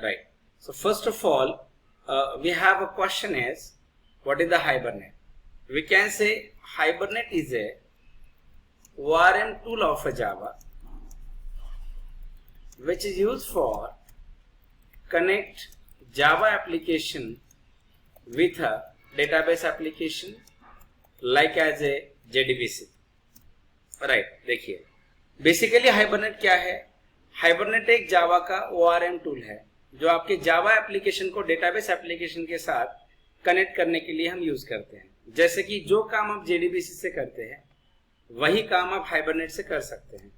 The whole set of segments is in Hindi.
Right. So first of all, we have a question is, what is the Hibernate? We can say Hibernate is a ORM tool of a Java which is used for connect Java application with a database application like as a JDBC. Right, देखिए बेसिकली हाइबरनेट क्या है. हाइबरनेट एक जावा का ORM टूल है जो आपके जावा एप्लीकेशन को डेटाबेस एप्लीकेशन के साथ कनेक्ट करने के लिए हम यूज करते हैं. जैसे कि जो काम आप JDBC से करते हैं वही काम आप हाइबरनेट से कर सकते हैं.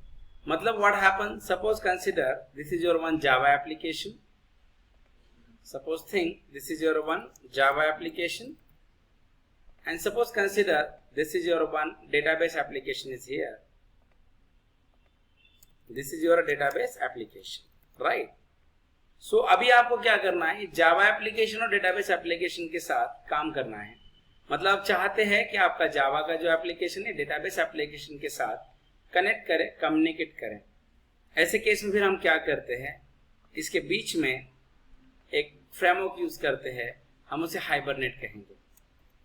मतलब what happen, suppose consider this is your one Java application. Suppose think this is your one Java application and suppose consider this is your one database application is here. This is your database application, right? So अभी आपको क्या करना है, जावा एप्लीकेशन और डेटाबेस एप्लीकेशन के साथ काम करना है. मतलब आप चाहते हैं कि आपका जावा का जो एप्लीकेशन है डेटाबेस एप्लीकेशन के साथ कनेक्ट करे, कम्युनिकेट करें. ऐसे केस में फिर हम क्या करते हैं, इसके बीच में एक फ्रेमवर्क यूज करते हैं, हम उसे हाइबरनेट कहेंगे.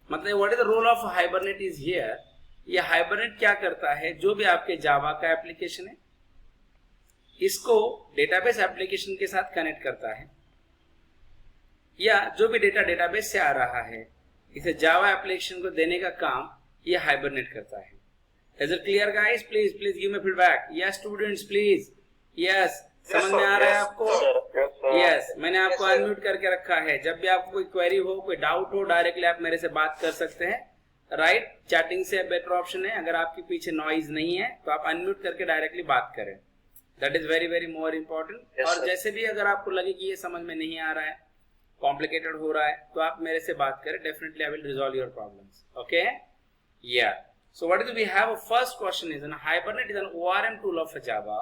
मतलब what is the role of hibernate is here. ये हाइबरनेट क्या करता है, जो भी आपके जावा का एप्लीकेशन है इसको डेटाबेस एप्लीकेशन के साथ कनेक्ट करता है, या जो भी डेटा डेटाबेस से आ रहा है इसे जावा एप्लीकेशन को देने का काम ये हाइबरनेट करता है. Is it clear guys? Please give me feedback. Yes students please. Yes, समझ में आ रहा है आपको? यस, मैंने आपको अनम्यूट करके रखा है. जब भी आपको कोई क्वेरी हो, कोई डाउट हो, डायरेक्टली आप मेरे से बात कर सकते हैं. राइट, चैटिंग से बेटर ऑप्शन है. अगर आपके पीछे नॉइज नहीं है तो आप अनम्यूट करके डायरेक्टली बात करें. That is very very more important. और जैसे भी अगर आपको लगे कि ये समझ में नहीं आ रहा है, कॉम्प्लिकेटेड हो रहा है, तो आप मेरे से बात करें. Definitely I will resolve your problems. Okay, yeah so what do we have? First question is, an Hibernate is an ORM tool of Java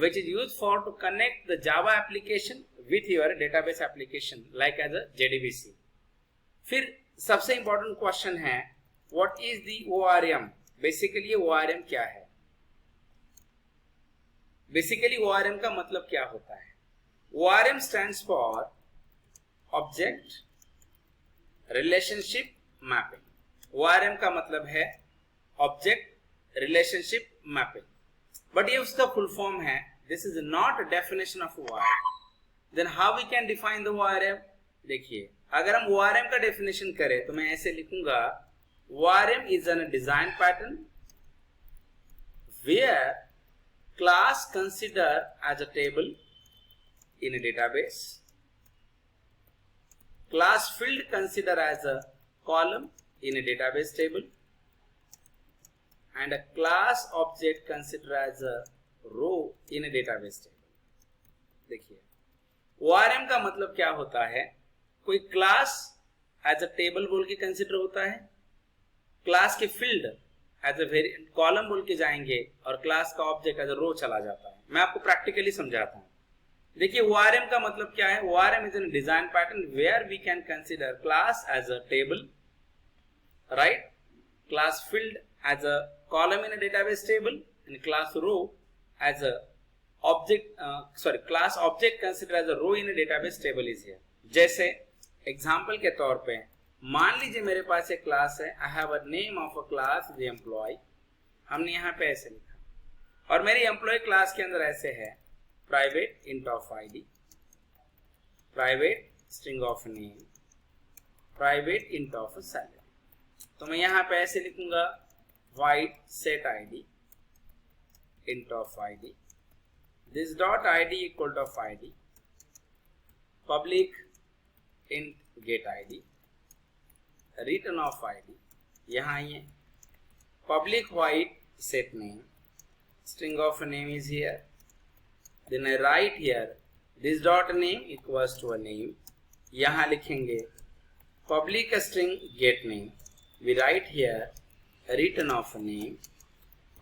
which is used for to connect the Java application with your database application like as a JDBC. फिर सबसे important question है, what is the ORM? Basically ORM क्या है? Basically ORM का मतलब क्या होता है? ORM stands for Object Relationship Mapping. ORM का मतलब है Object Relationship Mapping. बट ये उसका फुल फॉर्म है. This is not a definition of ORM. Then how we can define the ORM? देखिए, अगर हम ORM का डेफिनेशन करें तो मैं ऐसे लिखूंगा, ORM is an design pattern where class consider as a table in a database, class field consider as a column in a database table, and a class object consider as a row in a database table. देखिए, ORM का मतलब क्या होता है, कोई क्लास एज अ टेबल बोल के कंसिडर होता है, क्लास के फील्ड एज अ कॉलम बोल के जाएंगे, और क्लास का ऑब्जेक्ट एज अ रो चला जाता है. मैं आपको प्रैक्टिकली समझाता हूँ. देखिए ORM का मतलब क्या है. ORM is an design pattern where we can consider class as a table, right, class field as a column in a database table, and class row as a class object considered as a row in a database table is here. जैसे एग्जाम्पल के तौर पे मान लीजिए मेरे पास एक क्लास है, I have a name of a class the employee. हमने यहाँ पे ऐसे लिखा, और मेरी एम्प्लॉय क्लास के अंदर ऐसे है, private int of id, private string of name, private int of salary. तो मैं यहाँ पे ऐसे लिखूंगा, void set id int of id, this dot id equal to of id, public int get id, return of id. यहाँ ये public void set name, string of name is here. Then I write here this dot name equals to a name. यहाँ लिखेंगे public string get name. We write here return of a name,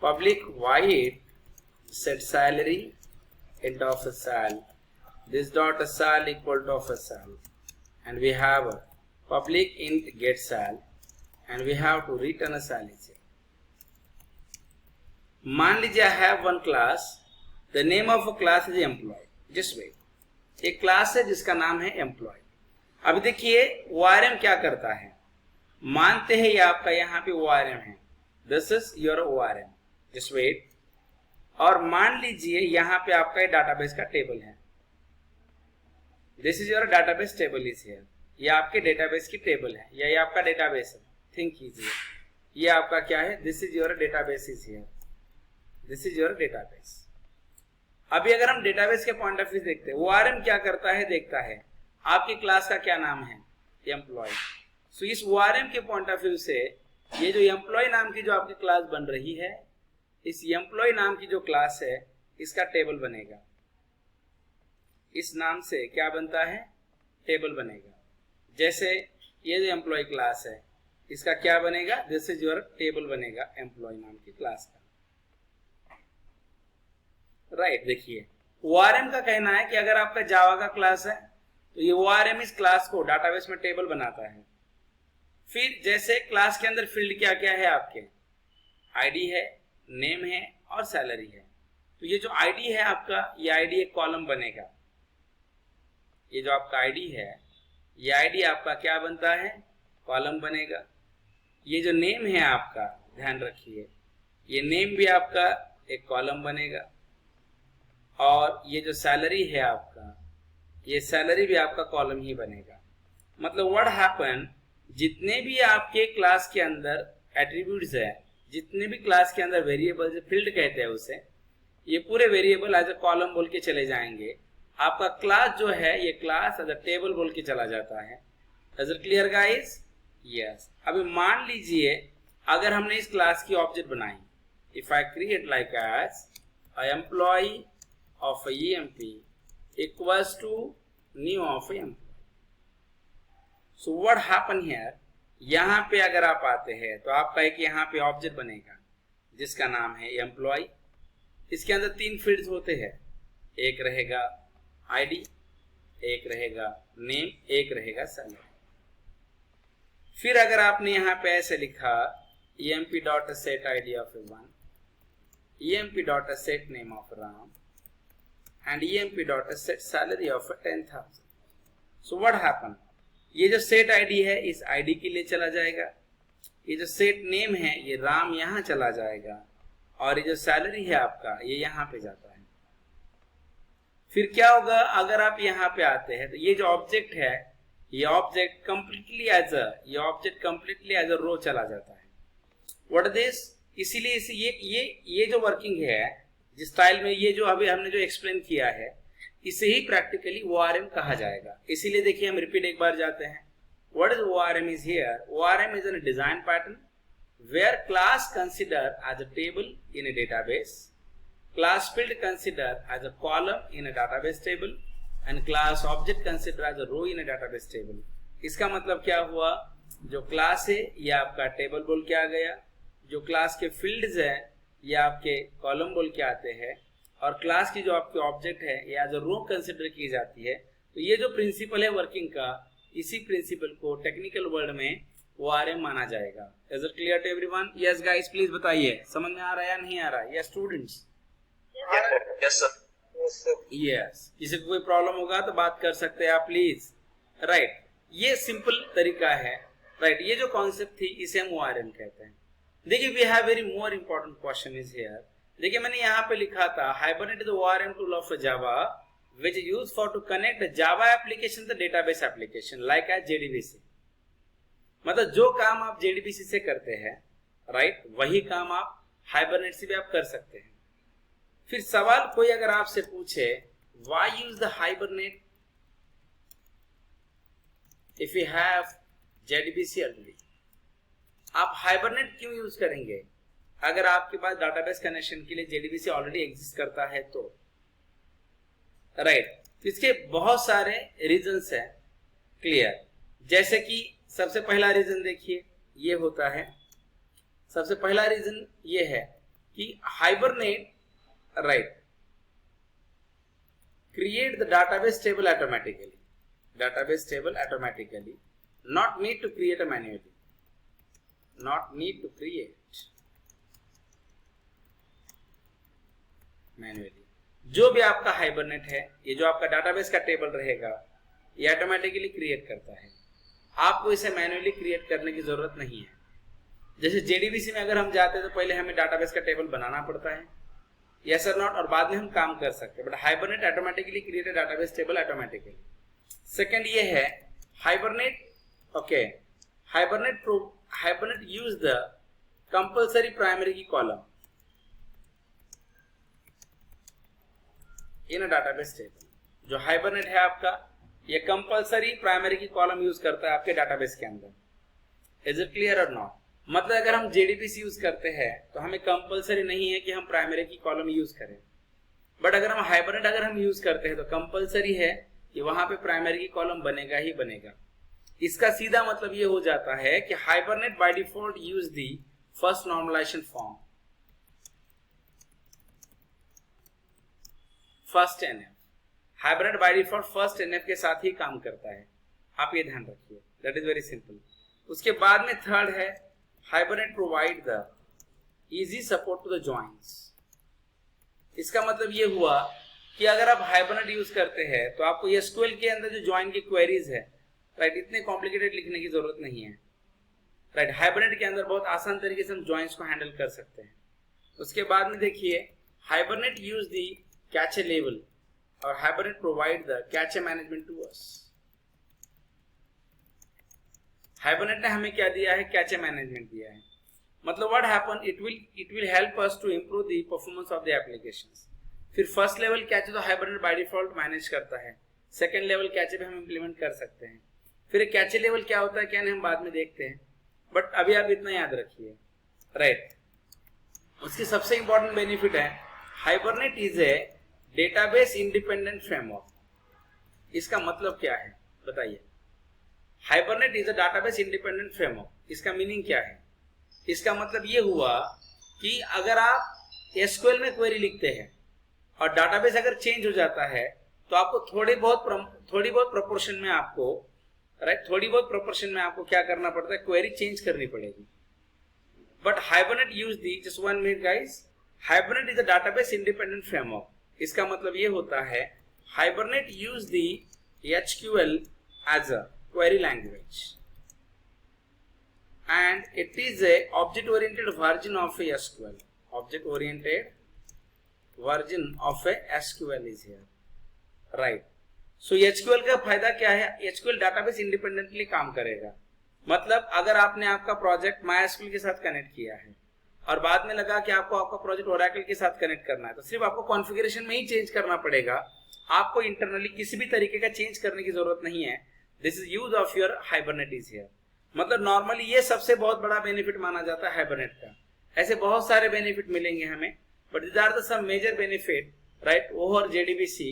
public void set salary int of a sal, this dot a sal equal to of a sal, and we have a public int get sal, and we have to return a sal. मान लीजिए I have one class, the name of a class is employee. Just wait. एक क्लास है जिसका नाम है एम्प्लॉय। अभी देखिए ORM क्या करता है, मानते हैं ये आपका यहाँ पे ORM है, this is your ORM, just wait, और मान लीजिए यहाँ पे आपका ये डाटाबेस का टेबल है, this is your database table is here, ये आपके डेटाबेस की टेबल है, या ये आपका डेटाबेस है, थिंक कीजिए, ये आपका क्या है, this is your database is here, this is your database. अभी अगर हम डेटाबेस के पॉइंट ऑफ व्यू देखते हैं, ORM क्या करता है, देखता है आपकी क्लास का क्या नाम है, एम्प्लॉय। सो इस ORM के पॉइंट ऑफ व्यू से ये जो एम्प्लॉय नाम की जो आपकी क्लास बन रही है, इस एम्प्लॉय नाम की जो क्लास है इसका टेबल बनेगा, इस नाम से क्या बनता है, टेबल बनेगा। जैसे ये जो एम्प्लॉय क्लास है इसका क्या बनेगा, दिस इज योर टेबल बनेगा एम्प्लॉय नाम की क्लास का, राइट। देखिए ORM का कहना है कि अगर आपका जावा का क्लास है तो ये ORM इस क्लास को डाटाबेस में टेबल बनाता है। फिर जैसे क्लास के अंदर फील्ड क्या क्या है आपके, आईडी है, नेम है और सैलरी है। तो ये जो आईडी है आपका, ये आईडी एक कॉलम बनेगा, ये जो आपका आईडी है ये आईडी आपका क्या बनता है, कॉलम बनेगा। ये जो नेम है आपका, ध्यान रखिए, ये नेम भी आपका एक कॉलम बनेगा, और ये जो सैलरी है आपका, ये सैलरी भी आपका कॉलम ही बनेगा। मतलब व्हाट हैपन, जितने भी आपके क्लास के अंदर एट्रीब्यूट्स है, जितने भी क्लास के अंदर वेरिएबल्स, फील्ड कहते हैं उसे, ये पूरे वेरिएबल एज अ कॉलम बोल के चले जाएंगे। आपका क्लास जो है ये क्लास एज अ टेबल बोल के चला जाता है। Is it clear guys? Yes. अभी मान लीजिए अगर हमने इस क्लास की ऑब्जेक्ट बनाई, if I create like as a employee of a EMP equals to new of a employee. So what happen here, यहाँ पे अगर आप आते हैं तो आपका एक यहाँ पे ऑब्जेक्ट बनेगा जिसका नाम है एम्प्लॉय। इसके अंदर 3 फील्ड्स होते हैं, एक रहेगा आईडी, एक रहेगा नेम, एक रहेगा सैलरी। फिर अगर आपने यहाँ पे ऐसे लिखा emp.set id of a1, emp.set name of Ram and emp.set salary of 10,000. So what happened? ये जो set ID है इस ID के लिए चला जाएगा, ये जो set name है ये राम यहाँ चला जाएगा, और ये जो सैलरी है आपका ये यहाँ पे जाता है। फिर क्या होगा, अगर आप यहाँ पे आते हैं तो ये जो ऑब्जेक्ट है ये ऑब्जेक्ट कंप्लीटली एज अ रो चला जाता है। व्हाट दिस, इसीलिए ये जो वर्किंग है, जिस स्टाइल में ये जो अभी हमने जो एक्सप्लेन किया है, इसे ही प्रैक्टिकली ORM कहा जाएगा। इसीलिए देखिए हम रिपीट एक बार जाते हैं। What is ORM is here, ORM is an design pattern where class consider as a table in a database, class field consider as a column in a database table, and class object consider as a row in a database table. इसका मतलब क्या हुआ, जो क्लास है ये आपका टेबल बोल के आ गया, जो क्लास के फील्ड्स है ये आपके कॉलम बोल के आते हैं, और क्लास की जो आपके ऑब्जेक्ट है ये एज अ रो कंसिडर की जाती है। तो ये जो प्रिंसिपल है वर्किंग का, इसी प्रिंसिपल को टेक्निकल वर्ड में ORM माना जाएगा। Is it clear to everyone? Yes guys, please बताइए समझ में आ रहा है या नहीं आ रहा है? Yes students? Yes sir. Yes. किसी को कोई प्रॉब्लम होगा तो बात कर सकते हैं आप प्लीज, राइट। ये सिंपल तरीका है, राइट। ये जो कॉन्सेप्ट थी इसे हम ORM कहते हैं। देखिए we have very more important question is here. देखिए मैंने यहाँ पे लिखा था Hibernate the ORM tool of Java which is used for to connect the Java application to the database application like as JDBC। मतलब जो काम आप JDBC से करते हैं, राइट, वही काम आप हाइबरनेट से भी आप कर सकते हैं। फिर सवाल कोई अगर आपसे पूछे why use the hibernate if you have JDBC already, आप हाइबरनेट क्यों यूज करेंगे अगर आपके पास डाटाबेस कनेक्शन के लिए JDBC ऑलरेडी एग्जिस्ट करता है तो, राइट। इसके बहुत सारे रीजंस हैं, क्लियर। जैसे कि सबसे पहला रीजन देखिए ये होता है, सबसे पहला रीजन ये है कि Hibernate, right, create the database table automatically, database table automatically, not need to create a manually, not need to create manually। जो भी आपका हाइबरनेट है, ये जो आपका डाटाबेस का टेबल रहेगा, ये ऑटोमेटिकली क्रिएट करता है। आपको इसे मैन्युअली क्रिएट करने की जरूरत नहीं है। जैसे JDBC में अगर हम जाते हैं तो पहले हमें डाटाबेस का टेबल बनाना पड़ता है, यस और नॉट, और बाद में हम काम कर सकते हैं। But Hibernate automatically create database table automatically. Second ये है Hibernate, okay, Hibernate use the compulsory primary key column in a database table. जो हाइबरनेट है आपका, ये compulsory primary key column use करता है आपके डाटाबेस के अंदर। इज इट क्लियर और नॉट? मतलब अगर हम JDBC यूज करते हैं तो हमें कंपल्सरी नहीं है कि हम प्राइमरी की कॉलम यूज करें, बट अगर हम हाइबरनेट अगर हम यूज करते हैं तो कंपल्सरी है कि वहां पे प्राइमरी की कॉलम बनेगा ही बनेगा। इसका सीधा मतलब ये हो जाता है कि Hibernate by default use the first normalization form, first NF। Hibernate by default first NF के साथ ही काम करता है, आप ये ध्यान रखिए, दैट इज वेरी सिंपल। उसके बाद में थर्ड है Hibernate provide the easy support to the joints. इसका मतलब ये हुआ कि अगर आप हाइबरनेट यूज करते हैं तो आपको SQL के अंदर जो जॉइन की क्वेरीज है, राइट, इतने कॉम्प्लिकेटेड लिखने की जरूरत नहीं है, राइट। हाइबरनेट के अंदर बहुत आसान तरीके से हम जॉइंट्स को हैंडल कर सकते हैं। उसके बाद में देखिए Hibernate use the cache level और Hibernate provide the cache management to us. Hibernate ने हमें क्या दिया है? कैचे मैनेजमेंट दिया है। मतलब what happen, it will help us to improve the performance of the applications. फिर फर्स्ट लेवल कैचे तो हाइबरनेट बाय डिफॉल्ट मैनेज करता है, सेकंड लेवल कैचे भी हम इंप्लीमेंट कर सकते हैं। फिर कैचे लेवल क्या होता है क्या नहीं हम बाद में देखते हैं, बट अभी आप इतना याद रखिए, राइट। उसकी सबसे इंपॉर्टेंट बेनिफिट है hibernate is a database independent framework. इसका मतलब क्या है बताइए? Hibernate is a database independent framework. इसका मीनिंग क्या है? इसका मतलब ये हुआ कि अगर आप SQL में क्वेरी लिखते हैं और डाटाबेस अगर चेंज हो जाता है तो आपको थोड़ी बहुत प्रोपोर्शन में आपको, राइट, थोड़ी बहुत प्रोपोर्शन में आपको क्या करना पड़ता है? क्वेरी चेंज करनी पड़ेगी। But Hibernate use the, just 1 minute guys, Hibernate is a database independent framework. इसका मतलब ये होता है Hibernate use the HQL as a query language and it is a object oriented version of a SQL. Object oriented version of a SQL is here, right? So HQL का फायदा क्या है? HQL database इंडिपेंडेंटली काम करेगा। मतलब अगर आपने आपका प्रोजेक्ट MySQL के साथ कनेक्ट किया है और बाद में लगा कि आपको आपका प्रोजेक्ट Oracle के साथ कनेक्ट करना है, तो सिर्फ आपको कॉन्फ़िगरेशन में ही चेंज करना पड़ेगा, आपको इंटरनली किसी भी तरीके का चेंज करने की जरूरत नहीं है। This is use of your hibernate is here. मतलब नॉर्मली ये सबसे बहुत बड़ा बेनिफिट माना जाता है हाइबरनेट का। ऐसे बहुत सारे बेनिफिट मिलेंगे हमें, but these are the some major benefit, right, over JDBC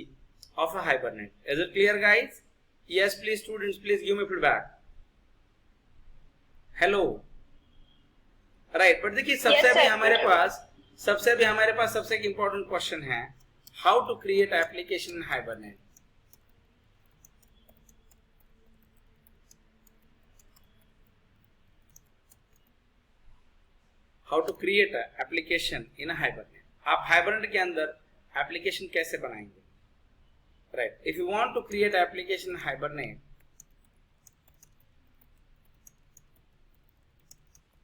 of a Hibernate. Is it clear guys? Yes please students, please give me feedback. Hello, right. But देखिए सबसे अभी हमारे पास सबसे इंपॉर्टेंट क्वेश्चन है, how to create application in Hibernate. How to create application in Hibernate. आप हाइबरनेट के अंदर एप्लीकेशन कैसे बनाएंगे, right? If you want to create application in Hibernate,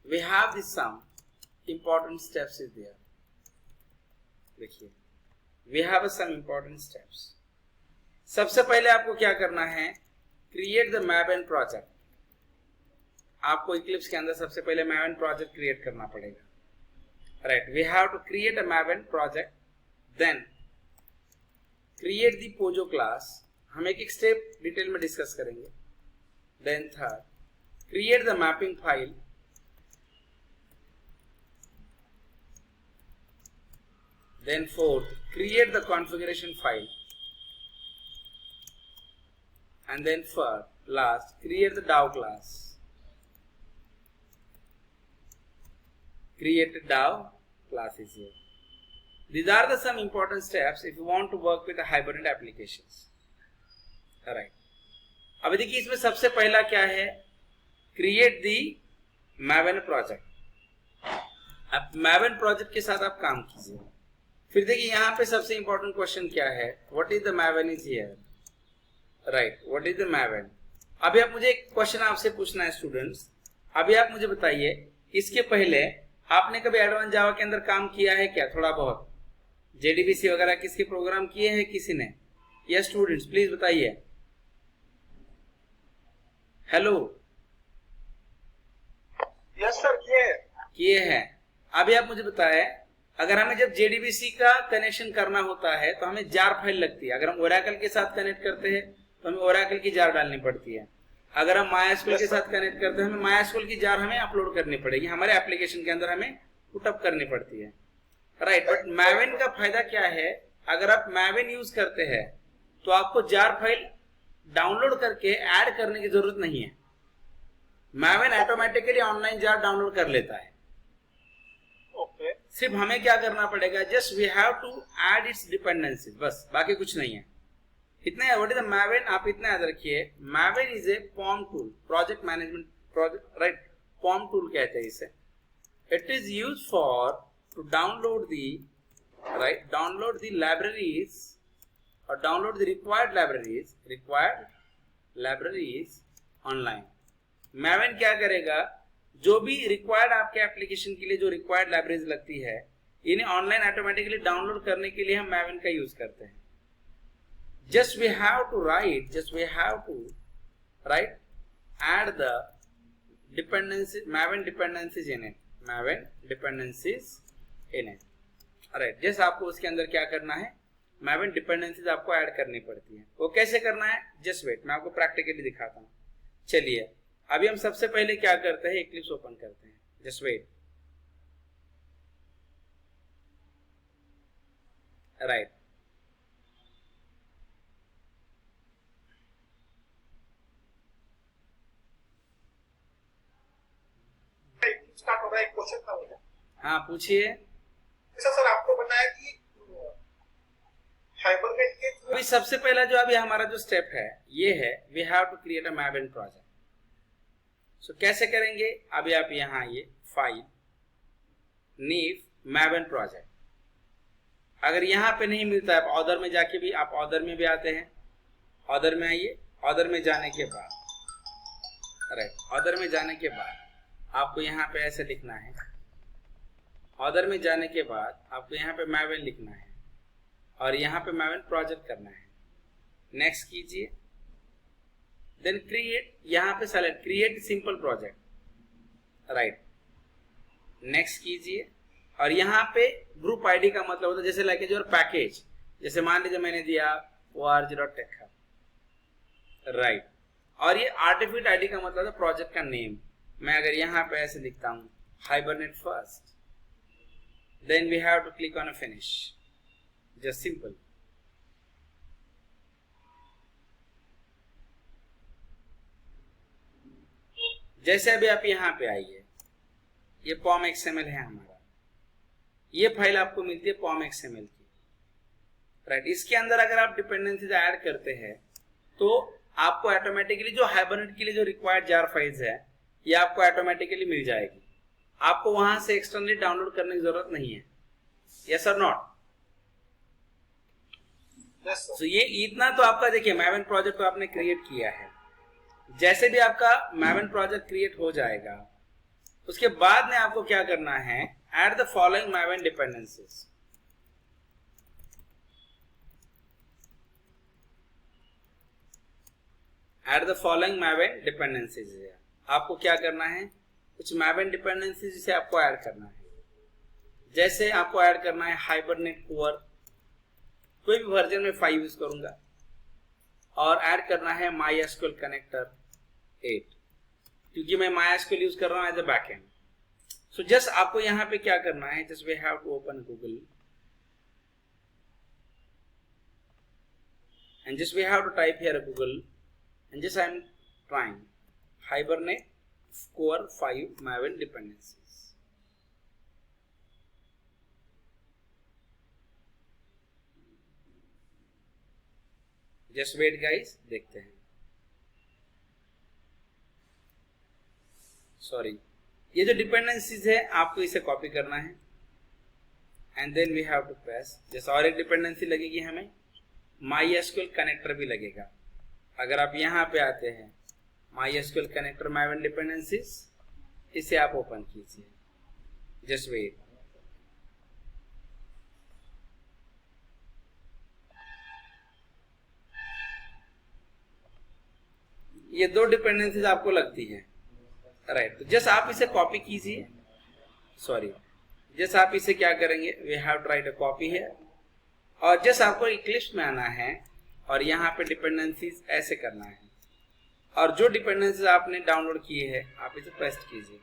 we have this some important steps is there. देखिए we have some important steps. सबसे पहले आपको क्या करना है? Create the Maven project. आपको इक्लिप्स के अंदर सबसे पहले मैवेन प्रोजेक्ट क्रिएट करना पड़ेगा, right? We have to create a Maven project, then create the POJO class. हम एक एक स्टेप डिटेल में डिस्कस करेंगे। Then third, create the mapping file. Then fourth, create the configuration file. And then last, create the DAO class. Create a DAO class is here. These are the some important steps if you want to work with the Hibernate applications. Alright. अब देखिए इसमें सबसे पहला क्या है? Create the Maven project. अब Maven project के साथ आप काम कीजिए। फिर देखिए यहाँ पे सबसे इंपॉर्टेंट क्वेश्चन क्या है, what is the Maven is here, right, what is the Maven. अभी आप मुझे एक क्वेश्चन आपसे पूछना है स्टूडेंट्स, अभी आप मुझे बताइए इसके पहले आपने कभी एडवांस जावा के अंदर काम किया है क्या, थोड़ा बहुत जेडीबीसी वगैरह किसके प्रोग्राम किए हैं किसी ने? यस स्टूडेंट्स प्लीज बताइए। हेलो, यस सर किए हैं। अभी आप मुझे बताएं, अगर हमें जब जेडीबीसी का कनेक्शन करना होता है तो हमें जार फाइल लगती है। अगर हम ओरेकल के साथ कनेक्ट करते हैं तो हमें ओरेकल की जार डालनी पड़ती है। अगर हम मायस्क्यूएल के साथ कनेक्ट करते हैं हमें मायस्क्यूएल की जार हमें अपलोड करनी पड़ेगी, हमारे एप्लीकेशन के अंदर हमें पुटअप करनी पड़ती है, राइट। बट मैवन का फायदा क्या है, अगर आप मैवन यूज करते हैं तो आपको जार फाइल डाउनलोड करके ऐड करने की जरूरत नहीं है। Maven automatically online jar download कर लेता है। ओके, सिर्फ हमें क्या करना पड़ेगा, just we have to add its dependency, बस, बाकी कुछ नहीं है, इतना है। व्हाट इज द मैवन, आप इतना याद रखिए, Maven is a POM tool, project management project, right, POM tool कहते हैं इसे। It is use for to download the, right, download the libraries और download the required libraries online. Maven क्या करेगा, जो भी रिक्वायर्ड आपके एप्लीकेशन के लिए जो रिक्वायर्ड लाइब्रेरीज लगती है, इन्हें ऑनलाइन ऑटोमेटिकली डाउनलोड करने के लिए हम मैवन का यूज करते हैं। just we have to write add the dependencies, Maven dependencies in it, right. जैसे आपको उसके अंदर क्या करना है, मैवन डिपेंडेंसीज आपको ऐड करनी पड़ती है। वो कैसे करना है, जस्ट वेट, मैं आपको प्रैक्टिकली दिखाता हूँ। चलिए अभी हम सबसे पहले क्या करते हैं, इक्लिप्स ओपन करते हैं, जस्ट वेट, राइट। स्टार्ट हो रहा है, एक क्वेश्चन था मुझे। हाँ पूछिए। ऐसा सर आपको बताया कि हाइबरनेट के अभी सबसे पहला जो अभी हमारा जो स्टेप है ये है, we have to create a Maven project. So कैसे करेंगे, अभी आप यहाँ आइए, फाइल, नीव, मैवन प्रोजेक्ट। अगर यहाँ पे नहीं मिलता है, आप ऑर्डर में जाके भी, आप ऑर्डर में भी आते हैं, ऑर्डर में आइए, ऑर्डर में जाने के बाद, राइट, ऑर्डर में जाने के बाद आपको यहाँ पे ऐसे लिखना है, ऑर्डर में जाने के बाद आपको यहाँ पे मैवन लिखना है और यहाँ पे मैवन प्रोजेक्ट करना है। नेक्स्ट कीजिए, देन क्रिएट, यहाँ पे select create simple project, right, next कीजिए। और यहाँ पे ग्रुप आईडी का मतलब होता है जैसे लाइक योर पैकेज, जैसे मान लीजिए मैंने दिया org.tech, राइट। और ये आर्टिफिट आईडी का मतलब है प्रोजेक्ट का नेम। मैं अगर यहाँ पे ऐसे लिखता हूँ Hibernate first, then we have to click on a finish, just simple. जैसे अभी आप यहाँ पे आइए, ये पॉम XML है हमारा, ये फाइल आपको मिलती है पॉम XML की, राइट। इसके अंदर अगर आप डिपेंडेंसीज ऐड करते हैं तो आपको ऑटोमेटिकली जो हाइबरनेट के लिए जो रिक्वायर्ड जार फाइल्स है ये आपको ऑटोमेटिकली मिल जाएगी, आपको वहां से एक्सटर्नली डाउनलोड करने की जरूरत नहीं है। यस और नॉट? तो ये इतना तो आपका देखिए मैवन प्रोजेक्ट तो आपने क्रिएट किया है। जैसे भी आपका मैवन प्रोजेक्ट क्रिएट हो जाएगा उसके बाद में आपको क्या करना है, add the following Maven dependencies. Add the following Maven dependencies. आपको क्या करना है, कुछ मैवन डिपेंडेंसीज जिसे आपको ऐड करना है। जैसे आपको ऐड करना है हाइबरनेट कोर, कोई भी वर्जन में 5 यूज करूंगा, और ऐड करना है MySQL कनेक्टर 8, क्योंकि मैं MySQL यूज कर रहा हूं as a backend. So just आपको यहाँ पे क्या करना है, just we have to open Google and just we have to type here Google and just I am trying Hibernate Core 5 Maven dependencies। Just wait guys, देखते हैं। सॉरी, ये जो डिपेंडेंसीज है आपको इसे कॉपी करना है and then we have to press. जैसे और एक डिपेंडेंसी लगेगी हमें, MySQL कनेक्टर भी लगेगा। अगर आप यहाँ पे आते हैं MySQL कनेक्टर Maven डिपेंडेंसीज, इसे आप ओपन कीजिए। Just wait. ये दो डिपेंडेंसीज आपको लगती है, राइट। तो जस्ट आप इसे कॉपी कीजिए, सॉरी, जस्ट आप इसे क्या करेंगे, we have to write a copy है, और जस्ट आपको इक्लिप्स में आना है और यहाँ पे डिपेंडेंसीज ऐसे करना है, और जो डिपेंडेंसीज आपने डाउनलोड किए हैं आप इसे पेस्ट कीजिए।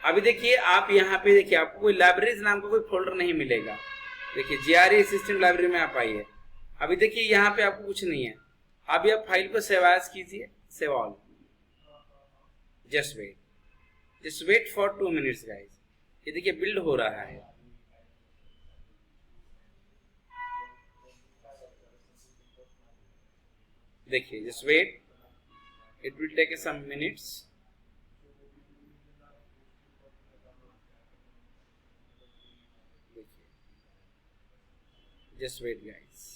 अभी देखिए आप यहाँ पे देखिए आपको कोई लाइब्रेरीज नाम का कोई फोल्डर नहीं मिलेगा। देखिए GRE सिस्टम लाइब्रेरी में आप आइए। अभी देखिए यहाँ पे आपको कुछ नहीं है। अभी आप फाइल को सेव एज कीजिए, save all. Just wait for 2 minutes guys. ये देखिए बिल्ड हो रहा है। देखिए just wait, it will take some minutes. Just wait guys.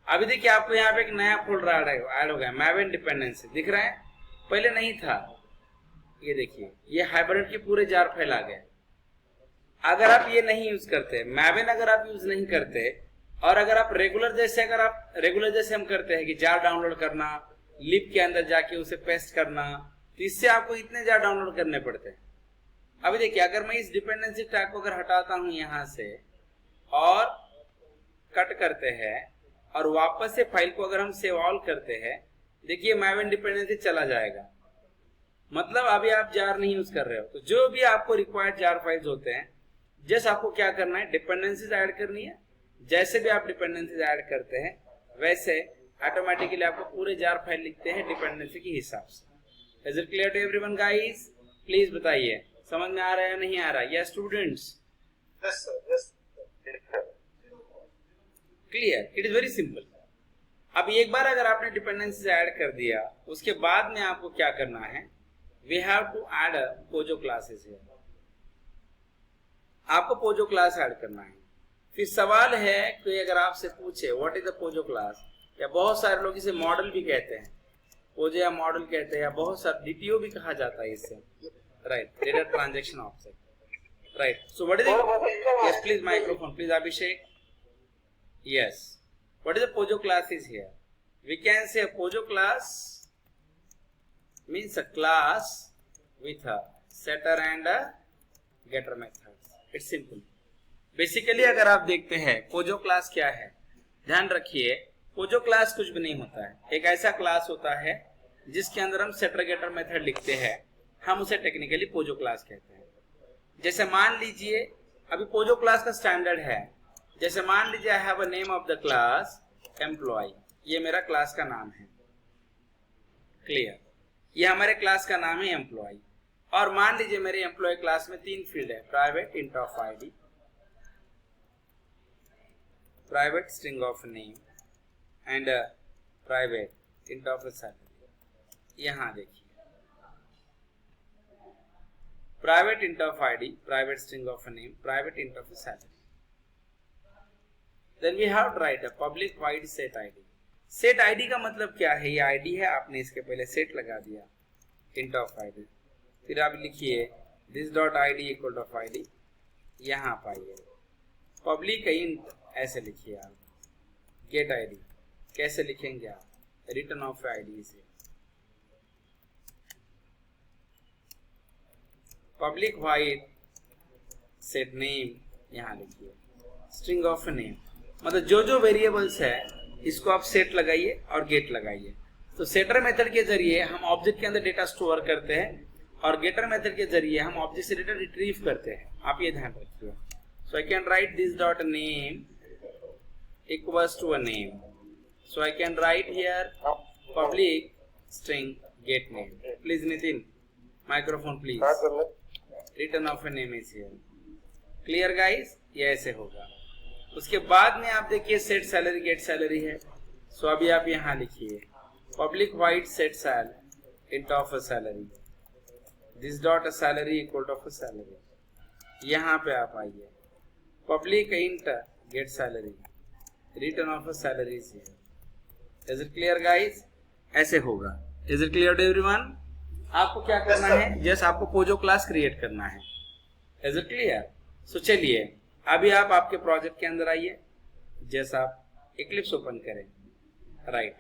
अभी देखिए आपको यहाँ पे एक नया फोल्डर ऐड हो गया, Maven डिपेंडेंसी दिख रहा है, पहले नहीं था। ये देखिए ये हाइब्रिड के पूरे जार फाइल आ गए। अगर आप ये नहीं यूज करते, Maven अगर आप यूज नहीं करते, और अगर आप रेगुलर जैसे हम करते हैं कि जार डाउनलोड करना, लिप के अंदर जाके उसे पेस्ट करना, तो इससे आपको इतने जार डाउनलोड करने पड़ते हैं। अभी देखिए अगर मैं इस डिपेंडेंसी टैग को अगर हटाता हूं यहां से और कट करते हैं और वापस से फाइल को अगर हम सेव ऑल करते हैं, देखिए Maven डिपेंडेंसी चला जाएगा। मतलब अभी आप जार नहीं यूज कर रहे हो। तो जो भी आपको रिक्वायर्ड जार फाइल्स होते हैं, जस्ट आपको क्या करना है, डिपेंडेंसीज ऐड करनी है। जैसे भी आप डिपेंडेंसीज ऐड करते हैं वैसे ऑटोमेटिकली आपको पूरे जार फाइल लिखते हैं डिपेंडेंसी के हिसाब से। Is it clear to everyone guys? Please बताइए समझ में आ रहा है या नहीं आ रहा है? Yes students? Yes sir, yes clear? It is very simple. अब एक बार अगर आपने डिपेंडेंसीज ऐड कर दिया, उसके बाद में आपको क्या करना है, we have to add a POJO classes है। आपको पोजो क्लास ऐड करना है। फिर सवाल है कि अगर आपसे पूछे what is the POJO class, या बहुत सारे लोग इसे मॉडल भी कहते हैं, पोजो या मॉडल कहते हैं, या बहुत सारे DTO भी कहा जाता है इसे, right, data transaction object, right. So what is it? Yes please microphone please Abhishek. Yes. What is a POJO class is here? We can say a POJO class means a class with a setter and a getter method. It's simple. Basically अगर आप देखते हैं POJO class क्या है, ध्यान रखिए POJO class कुछ भी नहीं होता है। एक ऐसा क्लास होता है जिसके अंदर हम setter getter method लिखते हैं, हम उसे टेक्निकली POJO class कहते हैं। जैसे मान लीजिए अभी POJO class का स्टैंडर्ड है, जैसे मान लीजिए I have a name of the class employ, ये मेरा क्लास का नाम है, क्लियर, ये हमारे क्लास का नाम है एम्प्लॉय। और मान लीजिए मेरे एम्प्लॉय क्लास में 3 फील्ड है, private, int of ID, private string of name and private int of salary. यहां देखिए private int of ID, private string of name, private int of salary. Then we have to write a public void set ID. Set ID का मतलब क्या है? ये ID है, आपने इसके पहले set लगा दिया int of ID, फिर आप लिखिए this dot ID equal to ID, यहाँ पाइए public int ऐसे लिखिए आप, get ID कैसे लिखेंगे आप, return of ID से, public void set name यहाँ लिखिए, string of name, मतलब जो जो वेरिएबल्स है इसको आप सेट लगाइए और गेट लगाइए। तो सेटर मेथड के जरिए हम ऑब्जेक्ट के अंदर डेटा स्टोर करते हैं और गेटर मेथड के जरिए हम ऑब्जेक्ट से डेटा रिट्रीव करते हैं। आप ये ध्यान रखिए। So I can write this dot name equals to a name, so I can write here public string get name. Please Nitin microphone please, return of a name is here. Clear guys? ये ऐसे होगा। उसके बाद में आप देखिए सेट सैलरी गेट सैलरी है, सो अभी आप यहाँ लिखिए public void set sal int of salary, this dot salary equal to of salary. यहाँ पे आप आइए, public int get salary, return of salary is here. Is it clear guys? ऐसे होगा। Is it clear to everyone? आपको क्या करना है, जस्ट आपको पोजो क्लास क्रिएट करना है। Is it clear? सो चलिए अभी आप आपके प्रोजेक्ट के अंदर आइए, जैसे आप इक्लिप्स ओपन करें, राइट।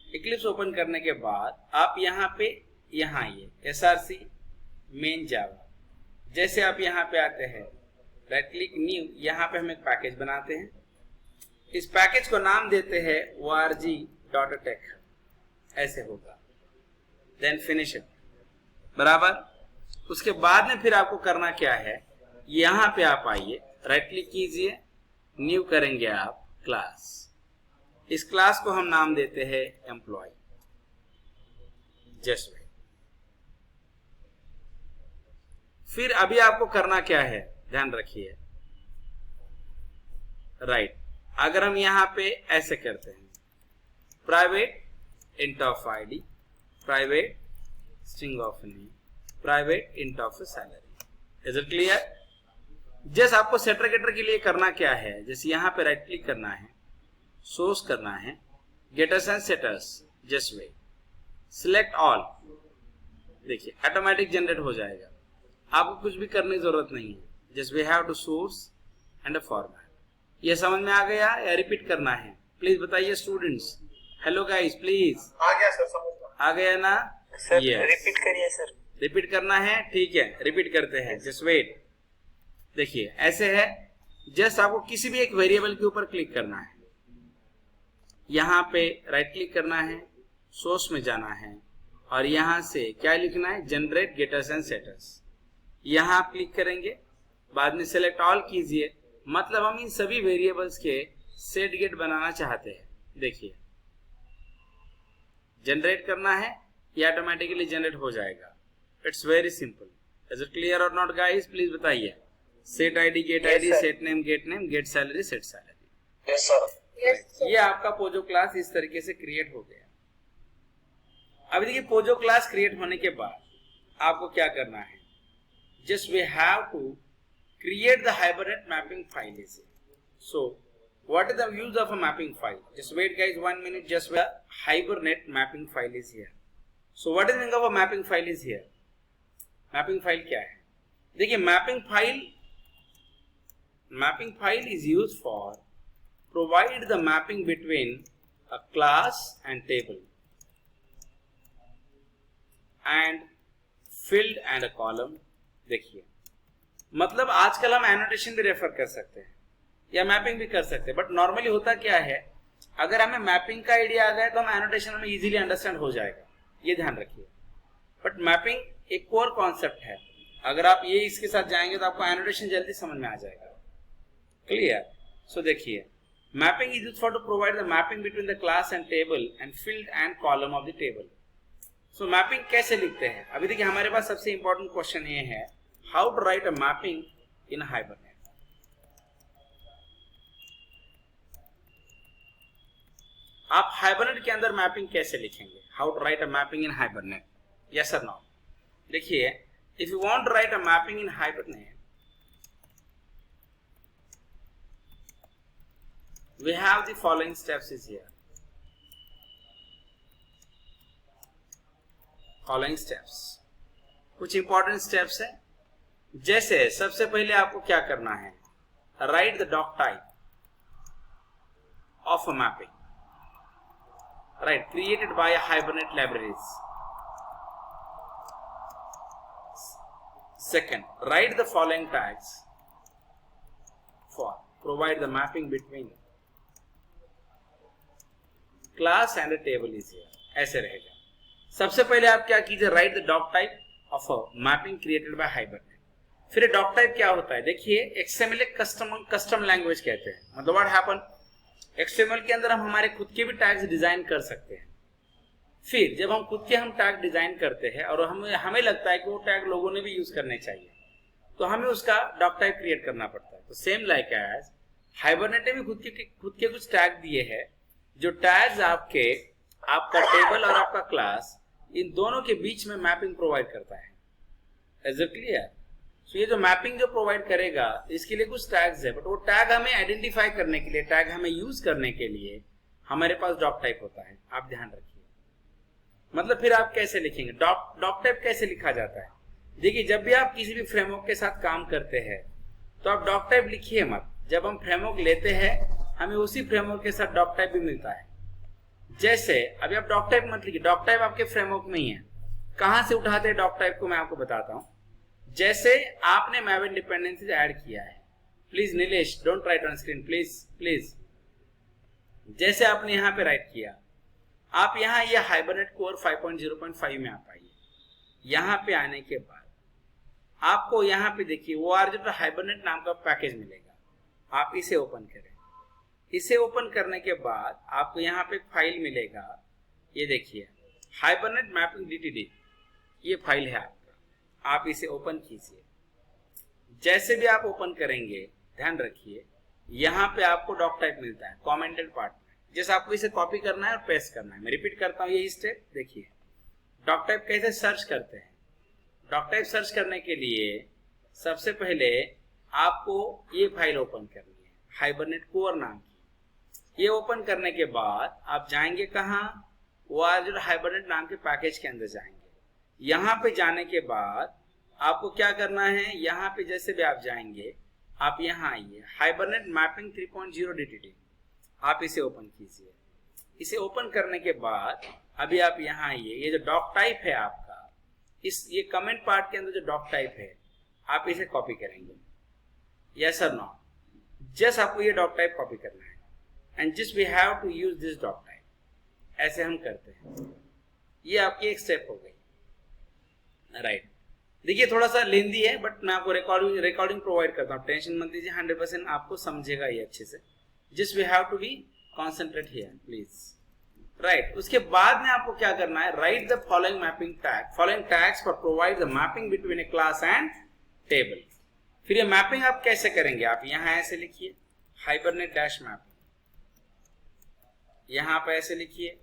इक्लिप्स ओपन करने के बाद आप यहाँ आइए, SRC मेन जावा। जैसे आप यहाँ पे आते हैं, राइट क्लिक न्यू, यहाँ पे हम एक पैकेज बनाते हैं। इस पैकेज को नाम देते हैं org.tex। ऐसे होगा, देन फिनिश इट, बराबर। उसके बाद में फिर आपको करना क्या है, यहाँ पे आप आइए, राइट क्लिक कीजिए, न्यू करेंगे आप क्लास। इस क्लास को हम नाम देते हैं एम्प्लॉय। Just wait. फिर अभी आपको करना क्या है, ध्यान रखिए, राइट। अगर हम यहाँ पे ऐसे करते हैं, private int of id, private string of name, private int of salary। Is it clear? Just आपको सेटर गेटर के लिए करना क्या है, जैसे यहाँ पे राइट क्लिक करना है, सोर्स करना है, getters and setters, just wait, select all. देखिए ऑटोमेटिक जनरेट हो जाएगा, आपको कुछ भी करने की जरूरत नहीं है। Just we have to source and a format. ये समझ में आ गया या रिपीट करना है? प्लीज बताइए स्टूडेंट्स। Hello guys, please. आ गया सर, समझ में आ गया ना? सर। Yes. रिपीट करिए सर। रिपीट करना है, ठीक है, रिपीट करते हैं। Just wait. देखिए ऐसे है, जस्ट आपको किसी भी एक वेरिएबल के ऊपर क्लिक करना है, यहाँ पे राइट क्लिक करना है, सोर्स में जाना है और यहाँ से क्या लिखना है, जनरेट गेटर्स एंड सेटर्स। यहाँ आप क्लिक करेंगे, बाद में सेलेक्ट ऑल कीजिए, मतलब हम इन सभी वेरिएबल्स के सेट गेट बनाना चाहते हैं। देखिए जनरेट करना है, ये ऑटोमेटिकली जनरेट हो जाएगा। It's very simple. Is it clear और नॉट गाइस? प्लीज बताइए। Set ID get ID, set name get salary, set salary. Yes sir. ये आपका पोजो क्लास इस तरीके से क्रिएट हो गया। अभी देखिए पोजो क्लास क्रिएट होने के बाद आपको क्या करना है, just we have to create the Hibernate mapping file. So what is the use of a mapping file? Just wait guys 1 minute, just the Hibernate mapping file is here. So what is the meaning of a mapping file is here? Mapping file क्या है? देखिए mapping file is used for provide the mapping between a class and table and field and a column। देखिए मतलब आजकल हम एनोटेशन भी रेफर कर सकते हैं या मैपिंग भी कर सकते हैं, बट नॉर्मली होता क्या है, अगर हमें मैपिंग का आइडिया आ गया तो हम एनोटेशन में इजीली अंडरस्टैंड हो जाएगा, ये ध्यान रखिए। बट मैपिंग एक कोर कॉन्सेप्ट है, अगर आप ये इसके साथ जाएंगे तो आपको एनोटेशन जल्दी समझ में आ जाएगा। क्लियर? सो देखिए mapping is used for to provide the mapping between the class and table and field and column of the table. So mapping कैसे लिखते हैं? अभी देखिए हमारे पास सबसे इंपॉर्टेंट क्वेश्चन ये है, how to write a mapping in Hibernate. आप हाइबरनेट के अंदर मैपिंग कैसे लिखेंगे? How to write a mapping in Hibernate, yes और नो? देखिए if you want to write a mapping in Hibernate, we have the following steps is here. Following steps, कुछ इंपॉर्टेंट स्टेप्स है। जैसे सबसे पहले आपको क्या करना है, write the doc type of a mapping, right, created by Hibernate libraries. Second, write the following tags for provide the mapping between class and a table is here। ऐसे रहेगा। सबसे पहले आप क्या कीजिए, write the doc type of a mapping created by Hibernate. फिर डॉक टाइप क्या होता है, देखिए XML एक कस्टम लैंग्वेज कहते हैं। मतलब व्हाट हैपन, XML के अंदर हम हमारे खुद के भी टैग्स डिजाइन कर सकते हैं। फिर जब हम खुद के टैग डिजाइन करते हैं और हमें लगता है कि वो टैग लोगों ने भी यूज करने चाहिए, तो हमें उसका डॉक टाइप क्रिएट करना पड़ता है। तो सेम लाइक एज हाइबरनेट ने भी खुद के कुछ टैग दिए हैं, जो टैग्स आपका टेबल और आपका क्लास इन दोनों के बीच में मैपिंग प्रोवाइड करता है। Is it clear? सो ये जो मैपिंग जो प्रोवाइड करेगा इसके लिए कुछ टैग्स है, बट वो टैग हमें आइडेंटिफाई करने के लिए, टैग हमें यूज करने के लिए हमारे पास डॉक टाइप होता है। आप ध्यान रखिए। मतलब फिर आप कैसे लिखेंगे? डॉक टाइप कैसे लिखा जाता है? देखिए, जब भी आप किसी भी फ्रेमवर्क के साथ काम करते हैं तो आप डॉक टाइप लिखिए मत। जब हम फ्रेमवर्क लेते हैं हमें उसी फ्रेमवर्क के साथ डॉक टाइप भी मिलता है। जैसे अभी आप डॉक टाइप मत लिखिए, डॉक टाइप आपके फ्रेमवर्क में ही है। कहां से उठाते हैं डॉक टाइप को मैं आपको बताता हूं। जैसे आपने मैवेन डिपेंडेंसीज ऐड किया है, please Nilesh don't write on screen, please. जैसे आपने यहां पे राइट किया, आप यहां ये हाइबरनेट कोर 5.0.5 में आप आइए। यहां पे आने के बाद आपको यहां पे देखिए ORG हाइबरनेट नाम का पैकेज मिलेगा। आप इसे ओपन करें। इसे ओपन करने के बाद आपको यहाँ पे एक फाइल मिलेगा। ये देखिए हाइबरनेट मैपिंग DTD, ये फाइल है आपका। आप इसे ओपन कीजिए। जैसे भी आप ओपन करेंगे ध्यान रखिए यहाँ पे आपको डॉक टाइप मिलता है कमेंटेड पार्ट में। जैसे आपको इसे कॉपी करना है और पेस्ट करना है। मैं रिपीट करता हूँ यही स्टेप। देखिए डॉक टाइप कैसे सर्च करते हैं। डॉक टाइप सर्च करने के लिए सबसे पहले आपको ये फाइल ओपन करनी है, हाइबरनेट कोर नाम की। ये ओपन करने के बाद आप जाएंगे कहाँ? ORG हाइबरनेट नाम के पैकेज के अंदर जाएंगे। यहाँ पे जाने के बाद आपको क्या करना है, यहाँ पे जैसे भी आप जाएंगे आप यहाँ आइए, हाइबरनेट मैपिंग 3.0 DTD, आप इसे ओपन कीजिए। इसे ओपन करने के बाद अभी आप यहाँ आइए। ये जो डॉक टाइप है आपका, इस ये कमेंट पार्ट के अंदर जो डॉक टाइप है आप इसे कॉपी करेंगे। यस और नो? जस्ट आपको ये डॉक टाइप कॉपी करना है and just we have to use this doc type. ऐसे हम करते हैं। ये आपकी एक स्टेप हो गई, राइट। देखिए थोड़ा सा लेंदी है बट मैं आपको रिकॉर्डिंग प्रोवाइड करता हूँ। टेंशन मत लीजिए, 100% आपको समझेगा ये अच्छे से। Just we have to be concentrate here please, right. उसके बाद में आपको क्या करना है, write the following mapping tag, following tags for provide the mapping between a class and table. फिर ये मैपिंग आप कैसे करेंगे, आप यहां ऐसे लिखिए हाइबरनेट डैश मैपिंग, यहां पे ऐसे लिखिए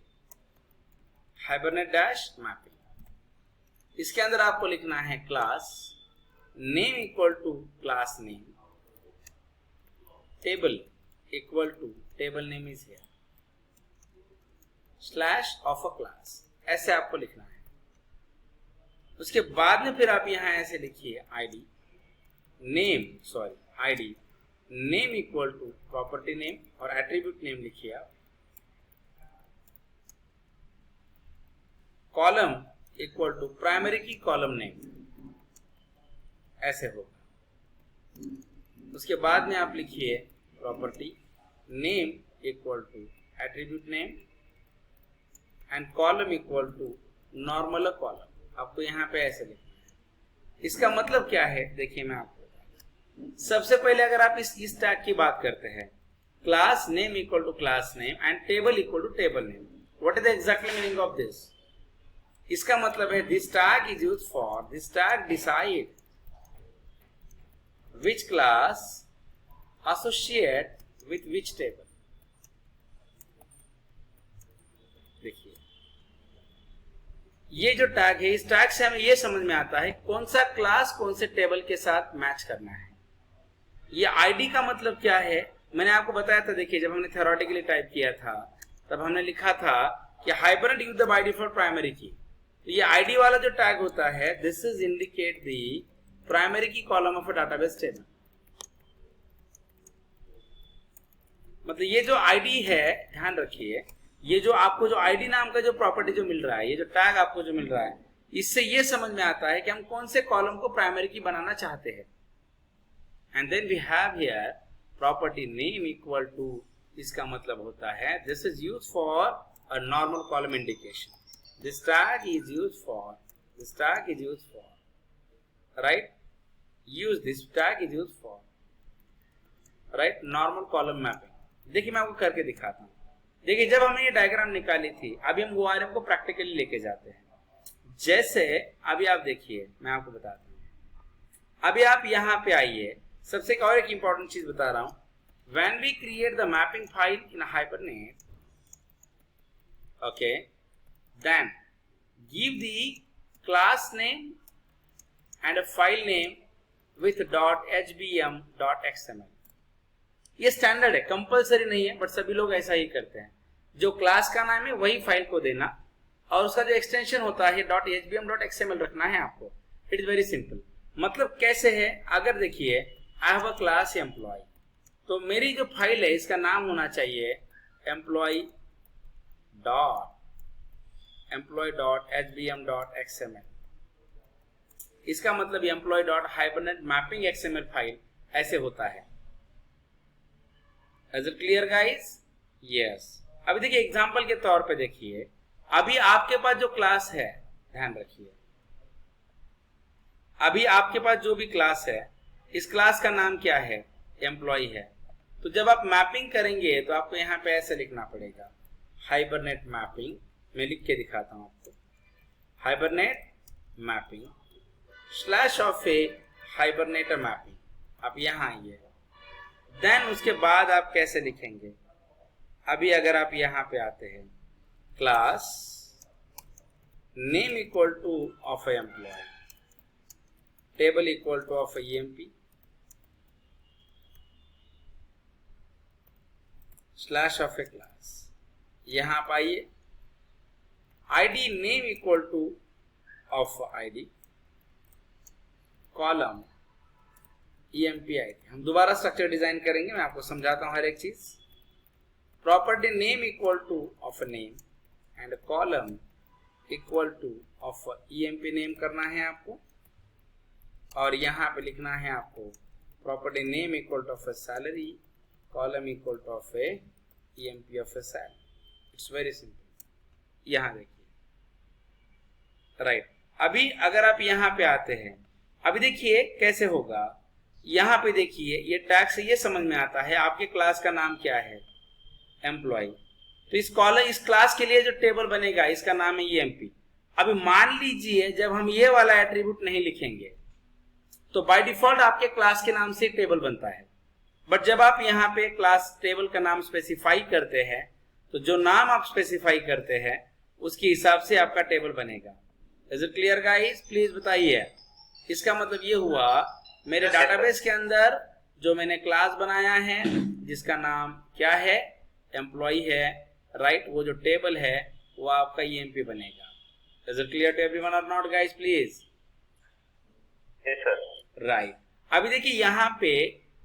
हाइबरनेट डैश मैपिंग। इसके अंदर आपको लिखना है class name equal to class name, table equal to table name is here, slash of a class, ऐसे आपको लिखना है। उसके बाद में फिर आप यहां ऐसे लिखिए ID name equal to property name और एट्रीब्यूट नेम लिखिए आप, column equal to primary key column name, ऐसे होगा। उसके बाद में आप लिखिए property name equal to attribute name and column equal to normal column. आपको यहाँ पे ऐसे लिखना है। इसका मतलब क्या है देखिए मैं आपको बताता हूं। सबसे पहले अगर आप इस टैग की बात करते हैं, class name equal to class name and table equal to table name, what is the exactly meaning of this? इसका मतलब है this tag is used for, this tag decide which class associate with which table। देखिए ये जो टैग है, इस टैग से हमें ये समझ में आता है कौन सा क्लास कौन से टेबल के साथ मैच करना है। ये आईडी का मतलब क्या है मैंने आपको बताया था। देखिए जब हमने थ्योरेटिकली टाइप किया था तब हमने लिखा था कि Hibernate use the by default primary key. तो ये आईडी वाला जो टैग होता है, this is indicate the primary key column of a database table. मतलब ये जो आईडी है, ध्यान रखिए, ये जो आपको जो आईडी नाम का जो प्रॉपर्टी जो मिल रहा है, ये जो टैग आपको जो मिल रहा है, इससे ये समझ में आता है कि हम कौन से कॉलम को प्राइमरी की बनाना चाहते हैं। And then we have here property name equal to, इसका मतलब होता है this is use for a normal column indication. This tag is use for, right, use this tag is used for, right, normal column mapping। देखिए मैं आपको करके दिखाता हूँ। देखिए जब हमने ये डायग्राम निकाली थी, अभी हम ORM को प्रैक्टिकली लेके जाते हैं। जैसे अभी आप देखिए मैं आपको बताता हूँ। अभी आप यहाँ पे आइए, सबसे और एक इंपॉर्टेंट चीज बता रहा हूँ। when we create the mapping file in Hibernate, okay, then give the class name and a file name with .hbm.xml। ये स्टैंडर्ड है, कंपलसरी नहीं है, बट सभी लोग ऐसा ही करते हैं। जो क्लास का नाम है वही फाइल को देना और उसका जो एक्सटेंशन होता है .hbm.xml रखना है आपको। It is very simple. मतलब कैसे है, अगर देखिए I have a class employ, तो मेरी जो फाइल है इसका नाम होना चाहिए employee.hbm.xml। इसका मतलब employee.hibernate-mapping-xml फाइल ऐसे होता है। Is it clear guys? Yes। अभी देखिए एग्जांपल के तौर पे देखिए, अभी आपके पास जो क्लास है, ध्यान रखिए, अभी आपके पास जो भी क्लास है, इस क्लास का नाम क्या है, एम्प्लॉय है। तो जब आप मैपिंग करेंगे तो आपको यहाँ पे ऐसे लिखना पड़ेगा, हाइबरनेट मैपिंग। मैं लिख के दिखाता हूँ आपको, Hibernate mapping slash of a hibernator mapping. आप यहाँ आइए, देन उसके बाद आप कैसे लिखेंगे। अभी अगर आप यहाँ पे आते हैं, class name equal to of employ, table equal to of emp slash of a class. यहाँ पे आइए, id name equal to of id, column emp id। हम दोबारा स्ट्रक्चर डिजाइन करेंगे, मैं आपको समझाता हूं हर एक चीज। Property name equal to of name and column equal to of emp name करना है आपको, और यहाँ पे लिखना है आपको property name equal to of A salary, column equal to of A emp of A salary. It's very simple. यहाँ देखिए, राइट। अभी अगर आप यहाँ पे आते हैं, अभी देखिए कैसे होगा। यहाँ पे देखिए, ये टैग से ये समझ में आता है आपके क्लास का नाम क्या है, एम्प्लॉय। तो इस क्लास के लिए जो टेबल बनेगा इसका नाम है emp। अभी मान लीजिए जब हम ये वाला एट्रीब्यूट नहीं लिखेंगे तो बाय डिफॉल्ट आपके क्लास के नाम से टेबल बनता है, बट जब आप यहाँ पे क्लास टेबल का नाम स्पेसिफाई करते हैं तो जो नाम आप स्पेसिफाई करते हैं उसके हिसाब से आपका टेबल बनेगा। Is it clear guys? Please बताइए। इसका मतलब ये हुआ, मेरे डाटाबेस के अंदर जो मैंने क्लास बनाया है जिसका नाम क्या है, एम्प्लॉय है, राइट, वो जो टेबल है वो आपका emp बनेगा। Is it clear to everyone or not guys? Please. Yes sir. Right. अभी देखिए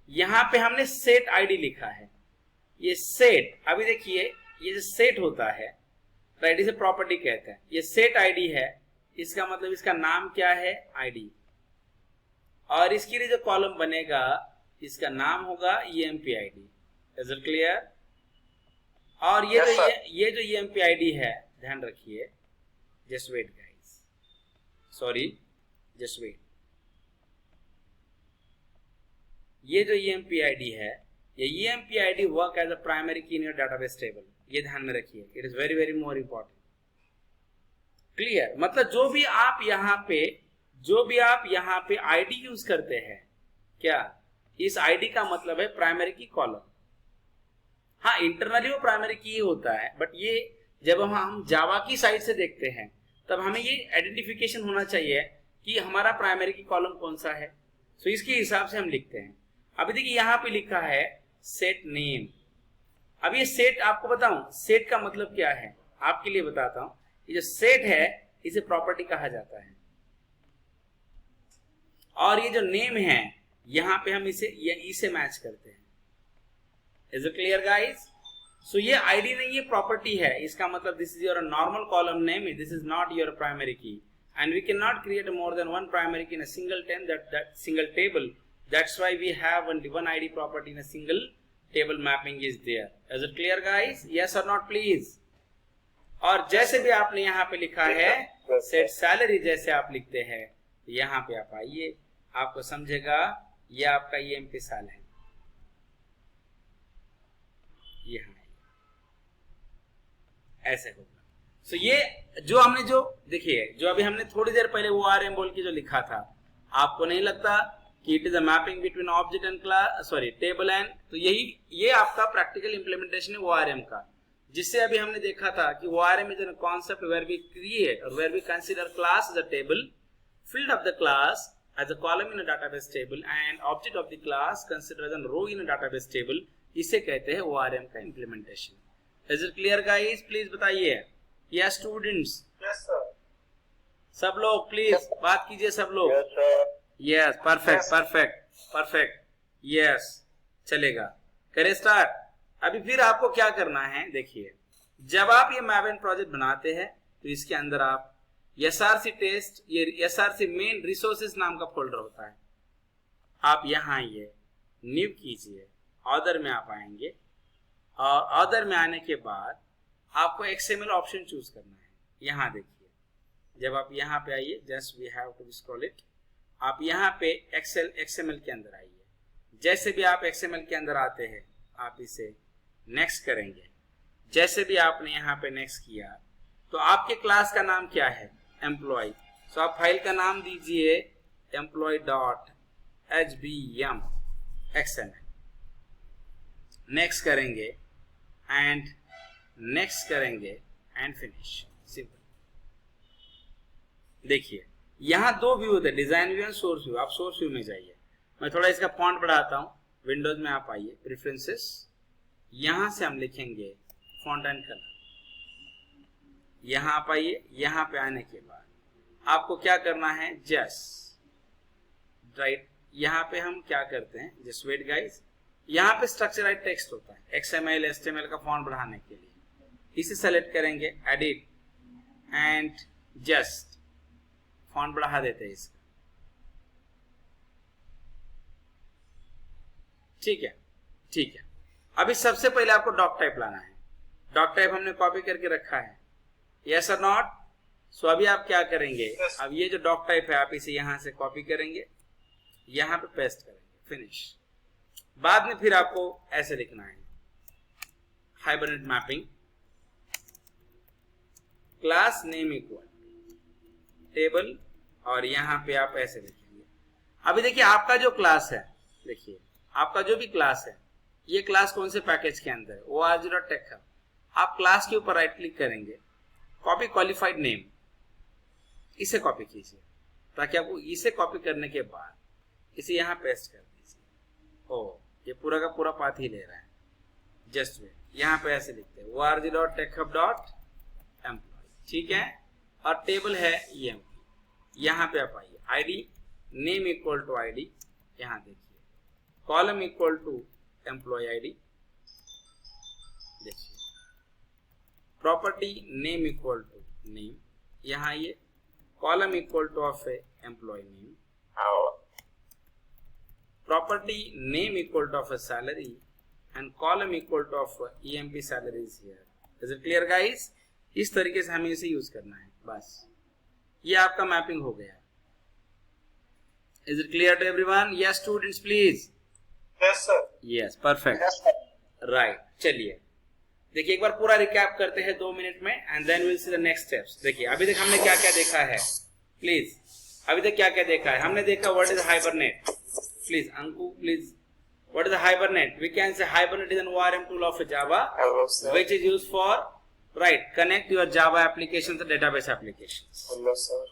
यहाँ पे हमने सेट आईडी लिखा है। ये सेट, अभी देखिए ये जो सेट होता है, राइट, इसे प्रॉपर्टी कहते हैं। ये सेट आईडी है, इसका मतलब इसका नाम क्या है, आईडी, और इसके लिए जो कॉलम बनेगा इसका नाम होगा emp id। Is it clear? और ये जो emp id है, ध्यान रखिए, just wait guys, sorry, just wait. ये जो emp id है, ये emp id work as a primary key in your database table. ये ध्यान में रखिए, it is very very more important. Clear? मतलब जो भी आप यहाँ पे आईडी यूज करते हैं, क्या इस आईडी का मतलब है प्राइमरी की कॉलम। हाँ, इंटरनली वो प्राइमरी की ही होता है, बट ये जब हम जावा की साइड से देखते हैं तब हमें ये आइडेंटिफिकेशन होना चाहिए कि हमारा प्राइमरी की कॉलम कौन सा है। सो इसके हिसाब से हम लिखते हैं। अभी देखिए यहाँ पे लिखा है सेट नेम। अब ये सेट आपको बताऊं, सेट का मतलब क्या है आपके लिए बताता हूं। ये जो सेट है इसे प्रॉपर्टी कहा जाता है, और ये जो नेम है यहाँ पे हम इसे मैच करते हैं। Is it clear guys? So ये आईडी नहीं, ये प्रॉपर्टी है। इसका मतलब this is your normal column name, this is not your primary key, and we can not create more than one primary key in a single table. That's why we have only one ID property in a single table mapping is there. Is it clear guys? Yes or not please? और जैसे भी आपने यहाँ पे लिखा है सेट सैलरी, जैसे आप लिखते हैं, यहाँ पे आप आइए, आपको समझेगा ये आपका emp साल है। यहाँ ऐसे होगा। सो ये जो हमने देखिए, जो अभी हमने थोड़ी देर पहले ORM बोल के जो लिखा था, आपको नहीं लगता कि it is a mapping between object and class, sorry, table and, तो ये आपका प्रैक्टिकल इंप्लीमेंटेशन है ORM का। जिससे अभी हमने देखा था कि ORM is a concept where we create or where we consider class as a table, field of the class as a column in a database table and object of the class considered as a row in a database table. इसे कहते हैं ORM का implementation. Is it clear guys? Please बताइए. Yes students. Yes, sir. सब लोग प्लीज बात कीजिए सब लोग. Yes, sir. Yes perfect Yes. Perfect perfect yes चलेगा. करें स्टार्ट. अभी फिर आपको क्या करना है देखिए, जब आप ये मैवेन प्रोजेक्ट बनाते हैं तो इसके अंदर आप SRC टेस्ट, ये SRC मेन रिसोर्सेज नाम का फोल्डर होता है. आप यहाँ आइए, न्यू कीजिए, ऑर्डर में आप आएंगे और ऑर्डर में आने के बाद आपको XML ऑप्शन चूज करना है. यहाँ देखिए, जब आप यहाँ पे आइए, just we have to scroll it, आप यहाँ पे XML के अंदर आइए. जैसे भी आप XML के अंदर आते हैं आप इसे नेक्स्ट करेंगे. जैसे भी आपने यहाँ पे नेक्स्ट किया तो आपके क्लास का नाम क्या है? एम्प्लॉय. सो आप फाइल का नाम दीजिए employee.hbm XML. नेक्स्ट करेंगे एंड नेक्स्ट करेंगे एंड फिनिश. सिंपल. देखिए यहाँ दो व्यू होते हैं, design view and source view. आप सोर्स व्यू में जाइए. मैं थोड़ा इसका फॉन्ट बढ़ाता हूँ. विंडोज में आप आइए, प्रेफरेंसेस, यहां से हम लिखेंगे फॉन्ट एंड कलर. यहां आप आइए. यहां पे आने के बाद आपको क्या करना है, जस्ट राइट. यहां पे हम क्या करते हैं, जस्ट वेट गाइस, यहां पे स्ट्रक्चराइज टेक्स्ट होता है XML HTML का फॉन्ट बढ़ाने के लिए. इसे सेलेक्ट करेंगे, एडिट एंड जस्ट फॉन्ट बढ़ा देते हैं इसका. ठीक है ठीक है. अभी सबसे पहले आपको डॉक टाइप लाना है. डॉक टाइप हमने कॉपी करके रखा है. यस और नॉट? सो अभी आप क्या करेंगे, अब ये जो डॉक टाइप है आप इसे यहां से कॉपी करेंगे, यहां पे पेस्ट करेंगे, फिनिश. बाद में फिर आपको ऐसे लिखना है, hibernate mapping class name equal table, और यहां पे आप ऐसे लिखेंगे. अभी देखिए आपका जो क्लास है, देखिए आपका जो भी क्लास है, ये क्लास कौन से पैकेज के अंदर है, org.tech है. आप क्लास के ऊपर राइट क्लिक करेंगे, कॉपी क्वालिफाइड नेम, इसे कॉपी कीजिए, ताकि आपको इसे कॉपी करने के बाद इसे यहां पेस्ट कर दीजिए. ओ ये पूरा का पूरा पाथ ही ले रहा है. जस्ट वे यहां पे ऐसे लिखते हैं org.techhub.employee. ठीक है. और टेबल है EMP. यहां पे आप आइए, ID name equal to ID, यहां देखिए column equal to employ ID. देखिए property name equal to name, यहाँ ये column equal to of employ name, property name equal to of salary and column equal to of EMP salaries here. Is it clear guys? इस तरीके से हमें इसे यूज करना है. बस ये आपका मैपिंग हो गया. Is it clear to everyone? Yes students please. Yes, sir. Yes perfect. Yes, sir. Right. चलिए देखिए एक बार पूरा रिकैप करते हैं 2 मिनट में and then will see the next steps. देखिए अभी तक हमने क्या क्या देखा है, प्लीज अभी तक क्या क्या देखा है. हमने देखा what is Hibernate. Please Anku please, what is Hibernate? We can say Hibernate is an ORM tool of Java Hello, sir. Which is used for right connect your Java applications to database applications. Hello, sir.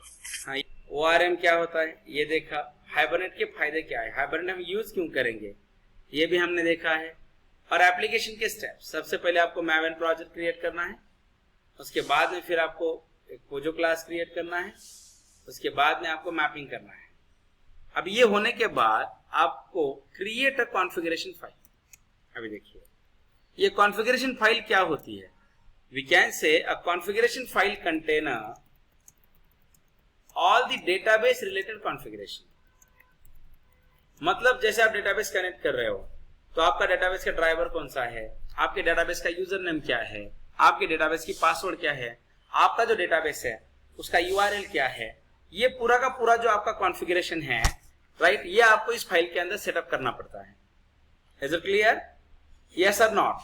हाँ, ORM क्या होता है ये देखा. हाइबरनेट के फायदे क्या है, हाइबरनेट हम यूज क्यों करेंगे, ये भी हमने देखा है. और एप्लीकेशन के स्टेप्स, सबसे पहले आपको मैवेन प्रोजेक्ट क्रिएट करना है, उसके बाद में फिर आपको एक कोजो क्लास क्रिएट करना है, उसके बाद में आपको मैपिंग करना है. अब ये होने के बाद आपको क्रिएट अ कॉन्फ़िगरेशन फाइल. अभी देखिए ये कॉन्फ़िगरेशन फाइल क्या होती है. We can say a configuration file container all the database related configuration. मतलब जैसे आप डेटाबेस कनेक्ट कर रहे हो तो आपका डेटाबेस का ड्राइवर कौन सा है, आपके डेटाबेस का यूजर नेम क्या है, आपके डेटाबेस की पासवर्ड क्या है, आपका जो डेटाबेस है उसका URL क्या है, ये पूरा का पूरा जो आपका कॉन्फ़िगरेशन है राइट, ये आपको इस फाइल के अंदर सेटअप करना पड़ता है. Is it clear? यस और नॉट?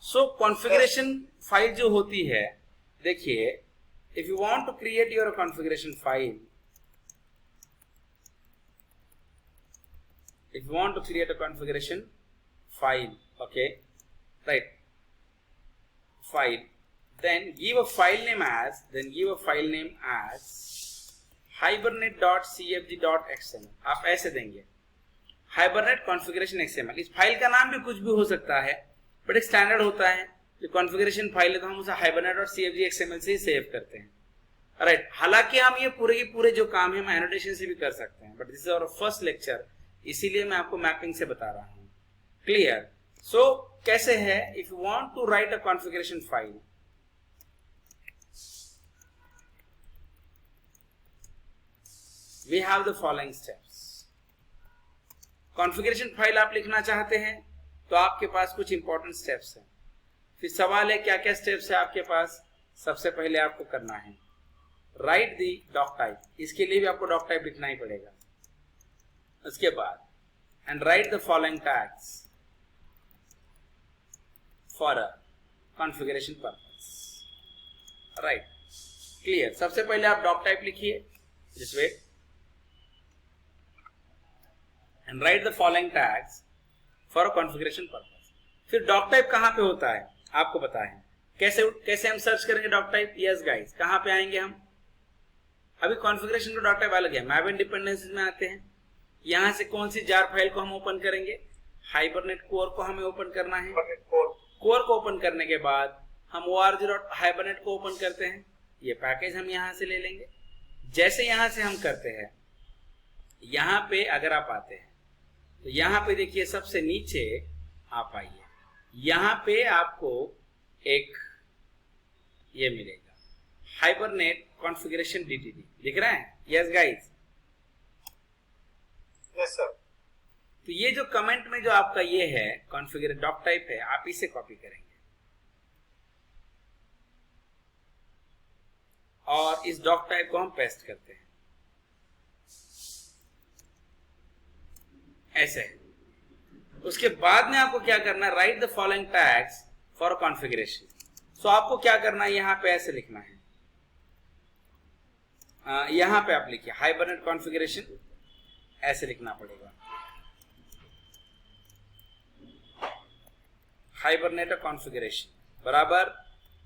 सो कॉन्फ़िगरेशन फाइल जो होती है, देखिए if you want to create your configuration file, if you want to create a configuration file, okay, right, file, then give a file name as hibernate.cfg.xml. आप ऐसे देंगे hibernate configuration XML. इस फाइल का नाम भी कुछ भी हो सकता है, बट एक स्टैंडर्ड होता है कि कॉन्फ़िगरेशन फाइल है तो हम उसे hibernate.cfg.xml से ही सेव करते हैं, राइट। हालांकि हम ये पूरे के पूरे जो काम है हम एनोटेशन से भी कर सकते हैं, but this is our first lecture, इसीलिए मैं आपको मैपिंग से बता रहा हूँ। क्लियर? सो कैसे है, if you want to write a configuration file, we have the following steps. Configuration file आप लिखना चाहते हैं तो आपके पास कुछ इंपॉर्टेंट स्टेप्स हैं। फिर सवाल है क्या क्या स्टेप्स है आपके पास। सबसे पहले आपको करना है राइट दी डॉक टाइप, इसके लिए भी आपको डॉक टाइप लिखना ही पड़ेगा। उसके बाद and right the following tags for a configuration purpose, right. Clear? सबसे पहले आप डॉक टाइप लिखिए this way and right the following tags for a configuration purpose. फिर डॉक टाइप कहां पे होता है आपको पता है। कैसे हम सर्च करेंगे डॉक टाइप? यस गाइस, कहां पे आएंगे हम? अभी कॉन्फ़िगरेशन का डॉक टाइप अलग है, मैप एंड डिपेंडेंसीज में आते हैं। यहां से कौन सी जार फाइल को हम ओपन करेंगे? हाइबरनेट कोर को हमें ओपन करना है। कोर को ओपन करने के बाद हम org.hibernate को ओपन करते हैं। ये पैकेज हम यहां से ले लेंगे। जैसे यहां से हम करते हैं, यहां पे अगर आप आते हैं तो यहां पे देखिए सबसे नीचे आप आइए, यहां पे आपको एक ये मिलेगा हाइबरनेट कॉन्फ़िगरेशन DTD, दिख रहा है? Yes guys, yes sir. तो ये जो कमेंट में जो आपका ये है कॉन्फ़िगर डॉक टाइप है, आप इसे कॉपी करेंगे और इस डॉक टाइप को हम पेस्ट करते हैं ऐसे। उसके बाद में आपको क्या करना है, write the following tags for configuration. So आपको क्या करना है, यहां पे ऐसे लिखना है, यहां पे आप लिखिए हाइबरनेट कॉन्फ़िगरेशन, ऐसे लिखना पड़ेगा हाइबरनेट कॉन्फ़िगरेशन बराबर।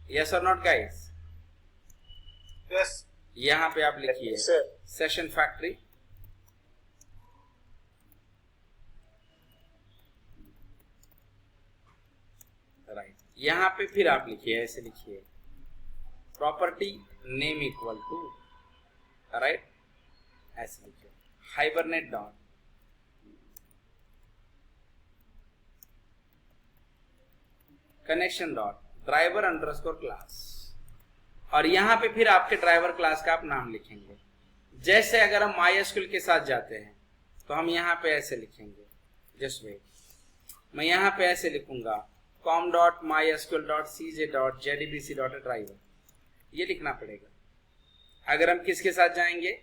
यस और नॉट गाइस? यस। यहां पे आप लिखिए सेशन फैक्ट्री, राइट। यहां पे फिर आप लिखिए ऐसे लिखिए property name equal to, right, ऐसे लिखिए hibernate dot connection dot driver underscore class, और यहां पे फिर आपके ड्राइवर क्लास का आप नाम लिखेंगे। जैसे अगर हम MySQL के साथ जाते हैं तो हम यहां पे ऐसे लिखेंगे, जस्ट वेट, मैं यहां पे ऐसे लिखूंगा com.mysql.cj.jdbc.driver, ये लिखना पड़ेगा। अगर हम किसके साथ जाएंगे,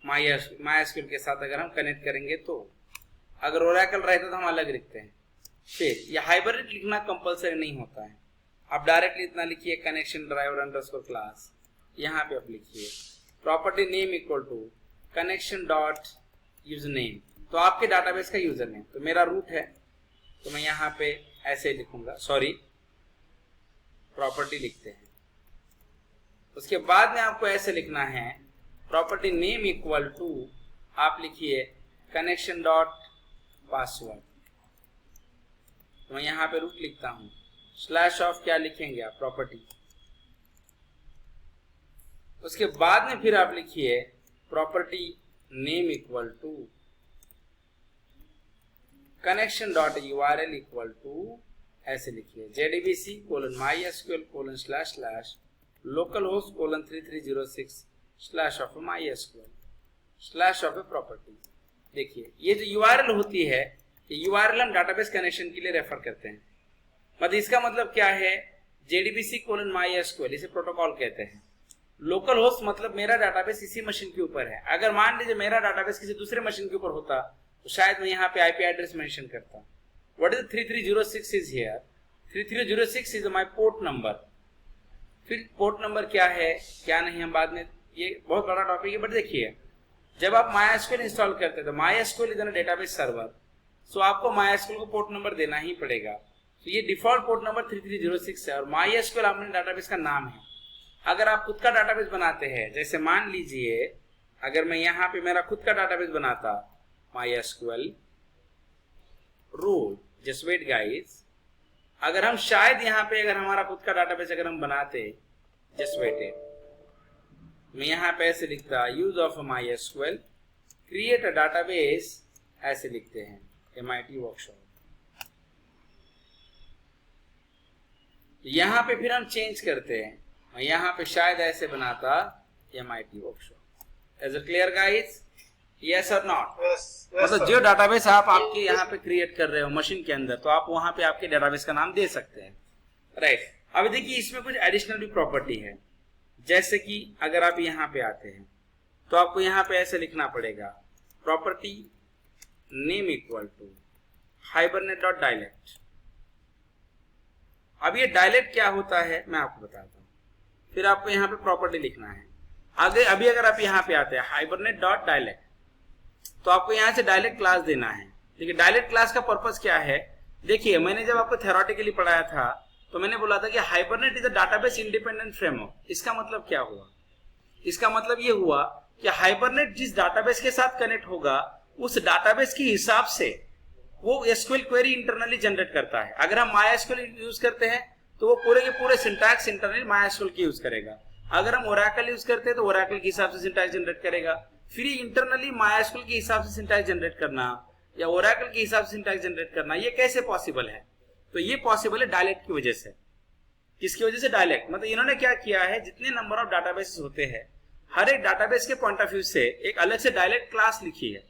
MySQL के साथ अगर हम कनेक्ट करेंगे तो, अगर ओरेकल रहता तो हम अलग लिखते हैं। फिर ये हाइबरनेट लिखना कंपलसरी नहीं होता है, आप डायरेक्टली इतना लिखिए कनेक्शन ड्राइवर अंडरस्कोर क्लास, यहाँ पे आप लिखिए property name equal to connection dot user name, तो आपके डाटाबेस का यूजर नेम, तो मेरा रूट है तो मैं यहाँ पे ऐसे लिखूंगा, सॉरी प्रॉपर्टी लिखते हैं। उसके बाद में आपको ऐसे लिखना है प्रॉपर्टी नेम इक्वल टू, आप लिखिए कनेक्शन डॉट पासवर्ड, तो मैं यहाँ पे रूट लिखता हूँ, स्लैश ऑफ क्या लिखेंगे आप, प्रॉपर्टी। उसके बाद में फिर आप लिखिए property name equal to connection dot URL equal to, ऐसे लिखिए jdbc://mysql localhost:3306/ slash of a property. देखिए ये जो URL होती है, ये URL हम डाटाबेस कनेक्शन के लिए रेफर करते हैं। मतलब इसका मतलब क्या है, jdbc://mysql, इसे प्रोटोकॉल कहते हैं। लोकल होस्ट मतलब मेरा डाटाबेस इसी मशीन के ऊपर है। अगर मान लीजिए मेरा डाटाबेस किसी दूसरे मशीन के ऊपर होता तो शायद मैं यहाँ पे IP एड्रेस मेंशन करता। What is 3306 is here, 3306 is my port number. फिर पोर्ट नंबर क्या है क्या नहीं हम बाद में, ये बहुत बड़ा टॉपिक है, बट देखिए जब आप MySQL इंस्टॉल करते हैं तो MySQL is an database server, so आपको MySQL को पोर्ट नंबर देना ही पड़ेगा। तो ये डिफॉल्ट पोर्ट नंबर 3306 है और MySQL अपने डाटाबेस का नाम है। अगर आप खुद का डाटाबेस बनाते हैं, जैसे मान लीजिए अगर मैं यहाँ पे मेरा खुद का डाटाबेस बनाता MySQL root, just wait guys, अगर हम शायद यहाँ पे अगर हमारा खुद का डाटाबेस अगर हम बनाते, just wait it, मैं यहाँ पे ऐसे लिखता use of MySQL create a database, ऐसे लिखते हैं MIT वर्कशॉप। यहाँ पे फिर हम चेंज करते हैं, मैं यहाँ पे शायद ऐसे बनाता MIT workshop. Is it clear guys? Yes और नॉट? मतलब जो डाटाबेस आप आपके यहाँ पे क्रिएट कर रहे हो मशीन के अंदर, तो आप वहां पे आपके डाटाबेस का नाम दे सकते हैं, राइट। अभी देखिए इसमें कुछ एडिशनल भी प्रॉपर्टी है, जैसे कि अगर आप यहाँ पे आते हैं तो आपको यहाँ पे ऐसे लिखना पड़ेगा property name equal to hibernate.dialect। अब ये डायलेक्ट क्या होता है मैं आपको बताता हूँ, फिर आपको यहाँ पे प्रॉपर्टी लिखना है। आगे अभी अगर आप यहाँ पे आते हैं hibernate.dialect, तो आपको यहाँ से डायलेक्ट क्लास देना है। देखिए डायलेक्ट क्लास का पर्पस क्या है, देखिए मैंने जब आपको थ्योरेटिकली पढ़ाया था तो मैंने बोला था कि hibernate is a database independent framework. इसका मतलब क्या हुआ? इसका मतलब ये हुआ कि हाइबरनेट जिस डाटाबेस के साथ कनेक्ट होगा उस डाटाबेस के हिसाब से वो एसक्यूएल क्वेरी इंटरनली जनरेट करता है। अगर हम MySQL यूज करते हैं तो वो पूरे के पूरे सिंटैक्स इंटरनली MySQL की यूज करेगा। अगर हम Oracle यूज करते हैं तो Oracle के हिसाब से सिंटैक्स जनरेट करेगा। फिर इंटरनली MySQL के हिसाब से सिंटैक्स जनरेट करना या Oracle के हिसाब से सिंटैक्स जनरेट करना, ये कैसे पॉसिबल है? तो ये पॉसिबल है डायलेक्ट की वजह से। किसकी वजह से? डायलेक्ट। मतलब इन्होंने क्या किया है, जितने नंबर ऑफ डाटाबेसेस होते हैं हर एक डाटाबेस के पॉइंट ऑफ व्यू से एक अलग से डायलेक्ट क्लास लिखी है।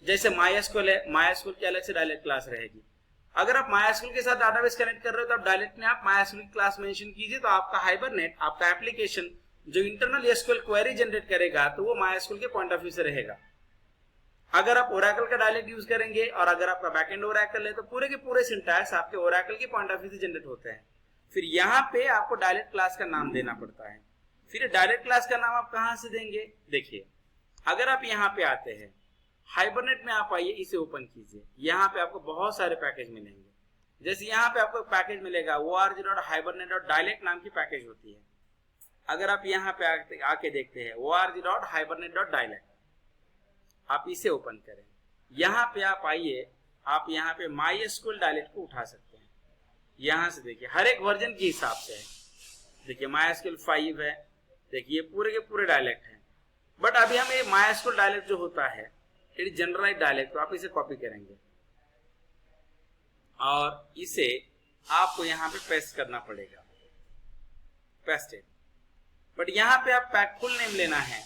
जैसे MySQL है, MySQL की अलग से डायलेक्ट क्लास रहेगी। अगर आप MySQL के साथ डाटाबेस कनेक्ट कर रहे हो तो आप डायलेक्ट में आप MySQL की क्लास मेंशन कीजिए, तो आपका हाइबरनेट, आपका एप्लीकेशन जो इंटरनल SQL क्वेरी जनरेट करेगा तो वो MySQL के पॉइंट ऑफ व्यू से रहेगा। अगर आप Oracle का डायलेक्ट यूज करेंगे और अगर आपका बैकएंड Oracle है तो पूरे के पूरे सिंटैक्स आपके Oracle के पॉइंट ऑफ व्यू से जनरेट होते हैं। फिर यहाँ पे आपको डायलेक्ट क्लास का नाम देना पड़ता है। फिर डायलेक्ट क्लास का नाम आप कहाँ से देंगे? देखिए अगर आप यहाँ पे आते हैं हाइबरनेट में, आप आइए इसे ओपन कीजिए, यहाँ पे आपको बहुत सारे पैकेज मिलेंगे। जैसे यहाँ पे आपको पैकेज मिलेगा org.hibernate.dialect नाम की पैकेज होती है। अगर आप यहाँ पे आके देखते हैं org.hibernate.dialect, आप इसे ओपन करें, यहाँ पे आप आइए, आप यहाँ पे MySQL डायलेक्ट को उठा सकते हैं। यहाँ से देखिए हर एक वर्जन के हिसाब से है। देखिए MySQL 5 है, देखिए पूरे के पूरे डायलेक्ट हैं। बट अभी हम ये MySQL डायलेक्ट जो होता है इट जनरलाइज डायलेक्ट, तो आप इसे कॉपी करेंगे और इसे आपको यहाँ पे पेस्ट करना पड़ेगा, पेस्टेड। बट यहाँ पे आप पैक फुल नेम लेना है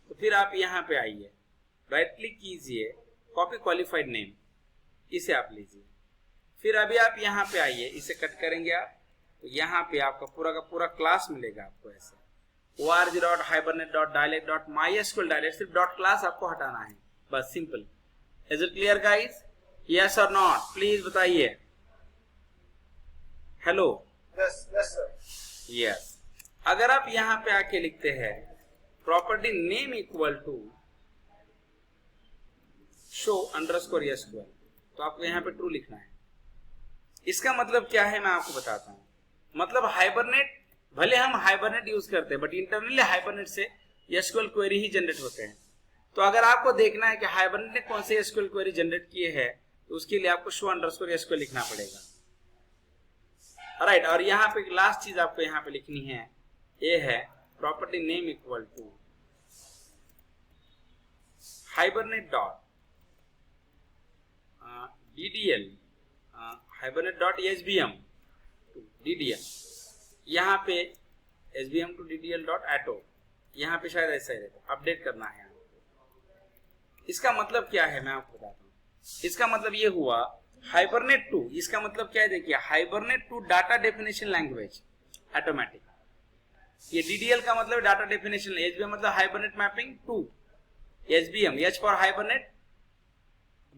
तो फिर आप यहाँ पे आइए, राइट क्लिक कीजिए, कॉपी क्वालिफाइड नेम, इसे आप लीजिए। फिर अभी आप यहाँ पे आइए, इसे कट करेंगे आप, तो यहाँ पे आपका पूरा का पूरा क्लास मिलेगा आपको ऐसे org.hibernate.dialect.mysql डायलेक्ट, सिर्फ डॉट क्लास आपको हटाना है, बस simple. Is it clear guys? Yes और नॉट? प्लीज बताइए। हेलो? Yes sir. यस। अगर आप यहाँ पे आके लिखते हैं property name equal to show underscore SQL, तो आपको यहाँ पे ट्रू लिखना है। इसका मतलब क्या है मैं आपको बताता हूँ। मतलब हाइबरनेट, भले हम हाइबरनेट यूज करते हैं बट इंटरनली हाइबरनेट से SQL क्वेरी ही जनरेट होते हैं। तो अगर आपको देखना है कि हाइबरनेट ने कौन से SQL क्वेरी जनरेट किए हैं तो उसके लिए आपको शो अंडरस्कोर SQL लिखना पड़ेगा, राइट। और यहाँ पे लास्ट चीज आपको यहाँ पे लिखनी है, ये है property name equal to hibernate.ddl hibernate.sbm to ddl, यहाँ पे sbm to ddl.atto, यहाँ पे शायद ऐसा ही रहता, अपडेट करना है। इसका मतलब क्या है मैं आपको बताता हूँ। इसका मतलब ये हुआ हाइबरनेट टू, इसका मतलब क्या है देखिए, hibernate to data definition language automatic. ये DDL का मतलब डाटा डेफिनेशन, SBM मतलब hibernate mapping to, SBM H for hibernate,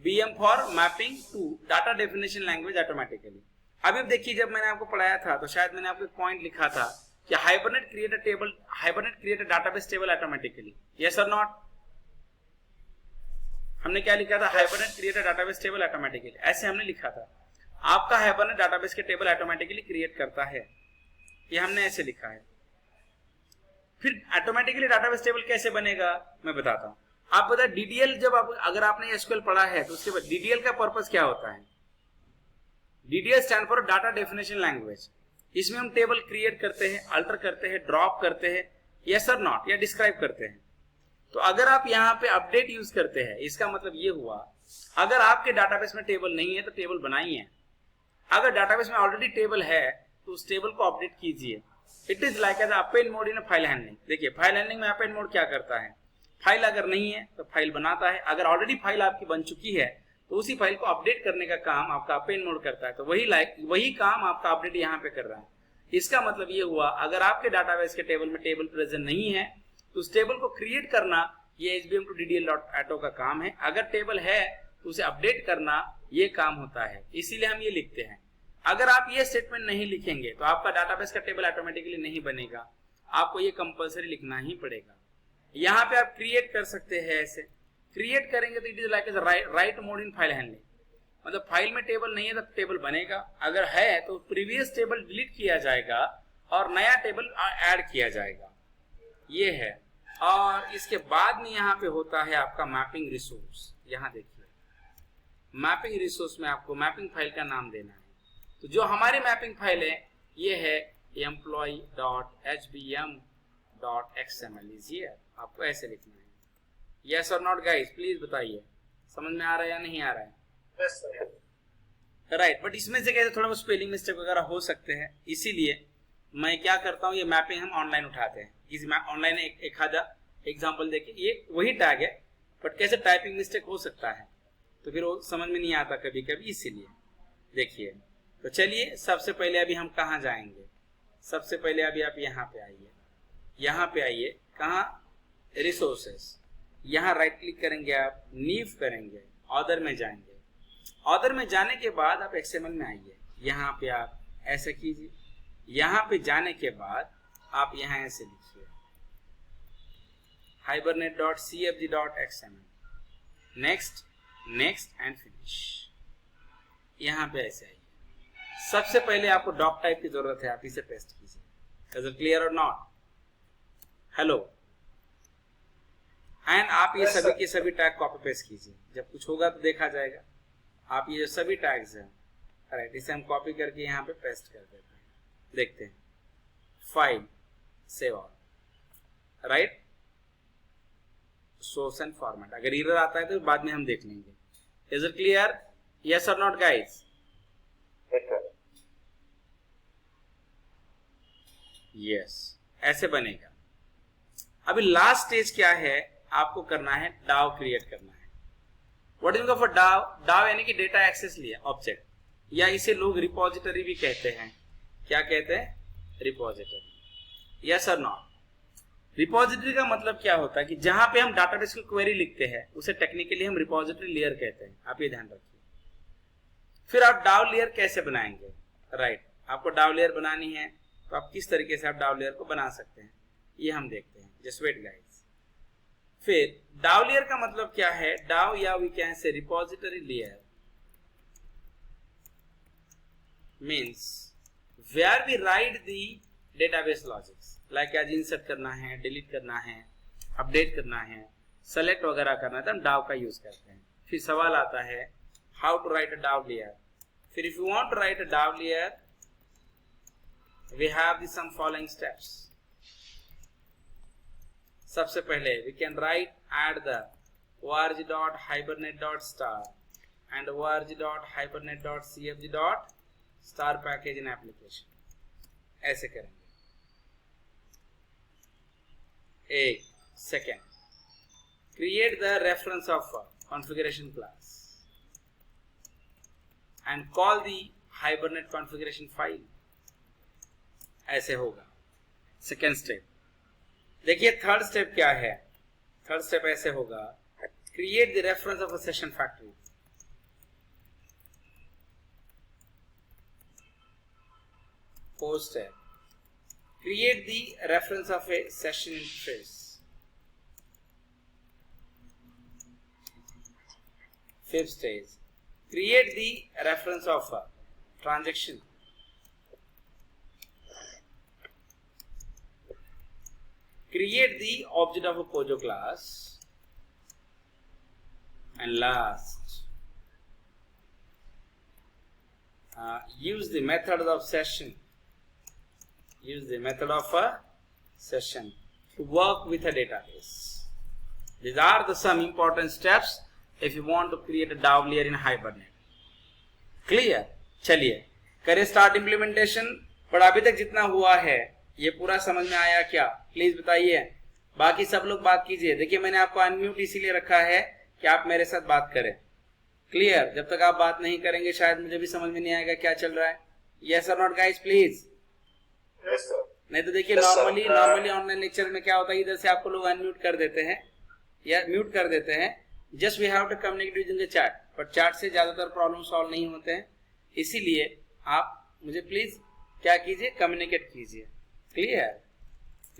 BM for mapping to data definition language automatically. अभी देखिए जब मैंने आपको पढ़ाया था तो शायद मैंने आपको एक पॉइंट लिखा था कि hibernate create a table, hibernate create a database table automatically, yes और नॉट? हमने क्या लिखा था? Hibernate create a database table automatically, ऐसे हमने लिखा था। आपका हाइबरनेट डाटाबेस के टेबल ऑटोमेटिकली क्रिएट करता है। ये हमने ऐसे लिखा है। फिर ऑटोमेटिकली डाटाबेस टेबल कैसे बनेगा मैं बताता हूं। आप बताए डीडीएल, जब आप अगर आपने एसक्यूएल पढ़ा है तो उसके बाद डीडीएल का पर्पस क्या होता है? DDL stand for data definition language. इसमें हम टेबल क्रिएट करते हैं, अल्टर करते हैं, ड्रॉप करते हैं, यस और नॉट, या डिस्क्राइब करते हैं। तो अगर आप यहाँ पे अपडेट यूज करते हैं, इसका मतलब ये हुआ अगर आपके डाटाबेस में टेबल नहीं है तो टेबल बनाइए। अगर डाटाबेस में ऑलरेडी टेबल है तो उस टेबल को अपडेट कीजिए। It is like as append mode in file handling. देखिए फाइल हैंडलिंग में अपेंड मोड क्या करता है, फाइल अगर नहीं है तो फाइल बनाता है, अगर ऑलरेडी फाइल आपकी बन चुकी है तो उसी फाइल को अपडेट करने का काम आपका अपेंड मोड करता है। तो वही काम आपका अपडेट यहाँ पे कर रहा है। इसका मतलब ये हुआ अगर आपके डाटाबेस के टेबल में टेबल प्रेजेंट नहीं है तो उस टेबल को क्रिएट करना ये HBM to DDL.ATO का काम है। अगर टेबल है तो उसे अपडेट करना ये काम होता है। इसीलिए हम ये लिखते हैं। अगर आप ये स्टेटमेंट नहीं लिखेंगे तो आपका डाटाबेस का टेबल ऑटोमेटिकली नहीं बनेगा, आपको ये कंपलसरी लिखना ही पड़ेगा। यहाँ पे आप क्रिएट कर सकते हैं, ऐसे क्रिएट करेंगे तो it is like right mode in file handling. मतलब फाइल में टेबल नहीं है तो टेबल बनेगा, अगर है तो प्रीवियस टेबल डिलीट किया जाएगा और नया टेबल ऐड किया जाएगा। ये है। और इसके बाद में यहाँ पे होता है आपका मैपिंग रिसोर्स। यहाँ देखिए मैपिंग रिसोर्स में आपको मैपिंग फाइल का नाम देना है। तो जो हमारी मैपिंग फाइल है ये है employee.hbm.xml इज हियर। आपको ऐसे लिखना है। यस और नॉट गाइस, प्लीज बताइए समझ में आ रहा है या नहीं आ रहा है? Yes sir. राइट, बट इसमें से कैसे थोड़ा स्पेलिंग मिस्टेक वगैरह हो सकते हैं, इसीलिए मैं क्या करता हूँ, ये मैपिंग हम ऑनलाइन उठाते हैं। किसी ऑनलाइन एक आधा एग्जाम्पल देके, ये वही टैग है बट कैसे टाइपिंग मिस्टेक हो सकता है तो फिर वो समझ में नहीं आता कभी कभी, इसीलिए देखिए। तो चलिए सबसे पहले अभी हम कहाँ जाएंगे, सबसे पहले अभी आप यहाँ पे आइए, यहाँ पे आइए, कहाँ, रिसोर्सेस, यहाँ राइट क्लिक करेंगे आप, नीव करेंगे, ऑर्डर में जाएंगे। ऑर्डर में जाने के बाद आप XML में आइए, यहाँ पे आप ऐसे कीजिए। यहाँ पे जाने के बाद आप यहाँ ऐसे लिखिए hibernate.cfg.xml, नेक्स्ट एंड फिनिश। यहाँ पे ऐसे आइए। सबसे पहले आपको डॉक टाइप की जरूरत है, आप इसे पेस्ट कीजिए। इज इट क्लियर और नॉट? हेलो। एंड आप ये सभी के सभी टैग कॉपी पेस्ट कीजिए, जब कुछ होगा तो देखा जाएगा। आप ये जो सभी टैग्स हैं, राइट, इसे हम कॉपी करके यहाँ पे पेस्ट कर देते हैं। देखते हैं, file, save all, right, source and format. अगर एरर आता है तो बाद में हम देख लेंगे। Is it clear? यस और नॉट गाइस? यस, ऐसे बनेगा। अभी लास्ट स्टेज क्या है, आपको करना है डाव क्रिएट करना है। व्हाट इज फॉर डाव? डाव यानी कि डेटा एक्सेस लिया ऑब्जेक्ट, या इसे लोग रिपोजिटरी भी कहते हैं। क्या कहते हैं? रिपोजिटरी। यस और नॉट? रिपोजिटरी का मतलब क्या होता है कि जहां पे हम डाटाबेस की क्वेरी लिखते हैं उसे टेक्निकली हम रिपोजिटरी लेयर कहते हैं। आप ये ध्यान रखिए। फिर आप डाव लेयर कैसे बनाएंगे, राइट, आपको डाव लेयर बनानी है तो आप किस तरीके से आप डाव लेयर को बना सकते हैं ये हम देखते हैं। Just wait guys. फिर डाव लेयर का मतलब क्या है? डाव या we can say repository layer means where we write the database logics, like आज इंसर्ट करना है, डिलीट करना है, अपडेट करना है, सेलेक्ट वगैरह करना है तो हम डाव का यूज करते हैं। फिर सवाल आता है how to write a DAO layer. फिर if you want to write a DAO layer we have the some following steps. सबसे पहले we can write add the org.hibernate.star and org.hibernate.cfg.star package in application. ऐसे करेंगे। एक second, create the reference of configuration class and call the Hibernate configuration file. ऐसे होगा सेकेंड स्टेप। देखिए थर्ड स्टेप क्या है? थर्ड स्टेप ऐसे होगा, create the reference of a session factory. Fourth step, create the reference of a session interface. Fifth stage, create the reference of transaction. Create the object of a POJO class, and last use the method of session. Use the method of a session to work with a database. These are the some important steps if you want to create a DAO layer in Hibernate. Clear? चलिए करें स्टार्ट इम्प्लीमेंटेशन. पर अभी तक जितना हुआ है ये पूरा समझ में आया क्या? प्लीज बताइए. बाकी सब लोग बात कीजिए. देखिए मैंने आपको अनम्यूट इसीलिए रखा है कि आप मेरे साथ बात करें. क्लियर? जब तक आप बात नहीं करेंगे शायद मुझे भी समझ में नहीं आएगा क्या चल रहा है. यस और not guys please. Yes sir. नहीं तो देखिए नॉर्मली ऑनलाइन लेक्चर में क्या होता है, इधर से आपको लोग अनम्यूट कर देते हैं या म्यूट कर देते हैं. Just we have to communicate using the chat. पर चैट से ज्यादातर प्रॉब्लम सॉल्व नहीं होते हैं. इसीलिए आप मुझे प्लीज क्या कीजिए, कम्युनिकेट कीजिए. क्लियर?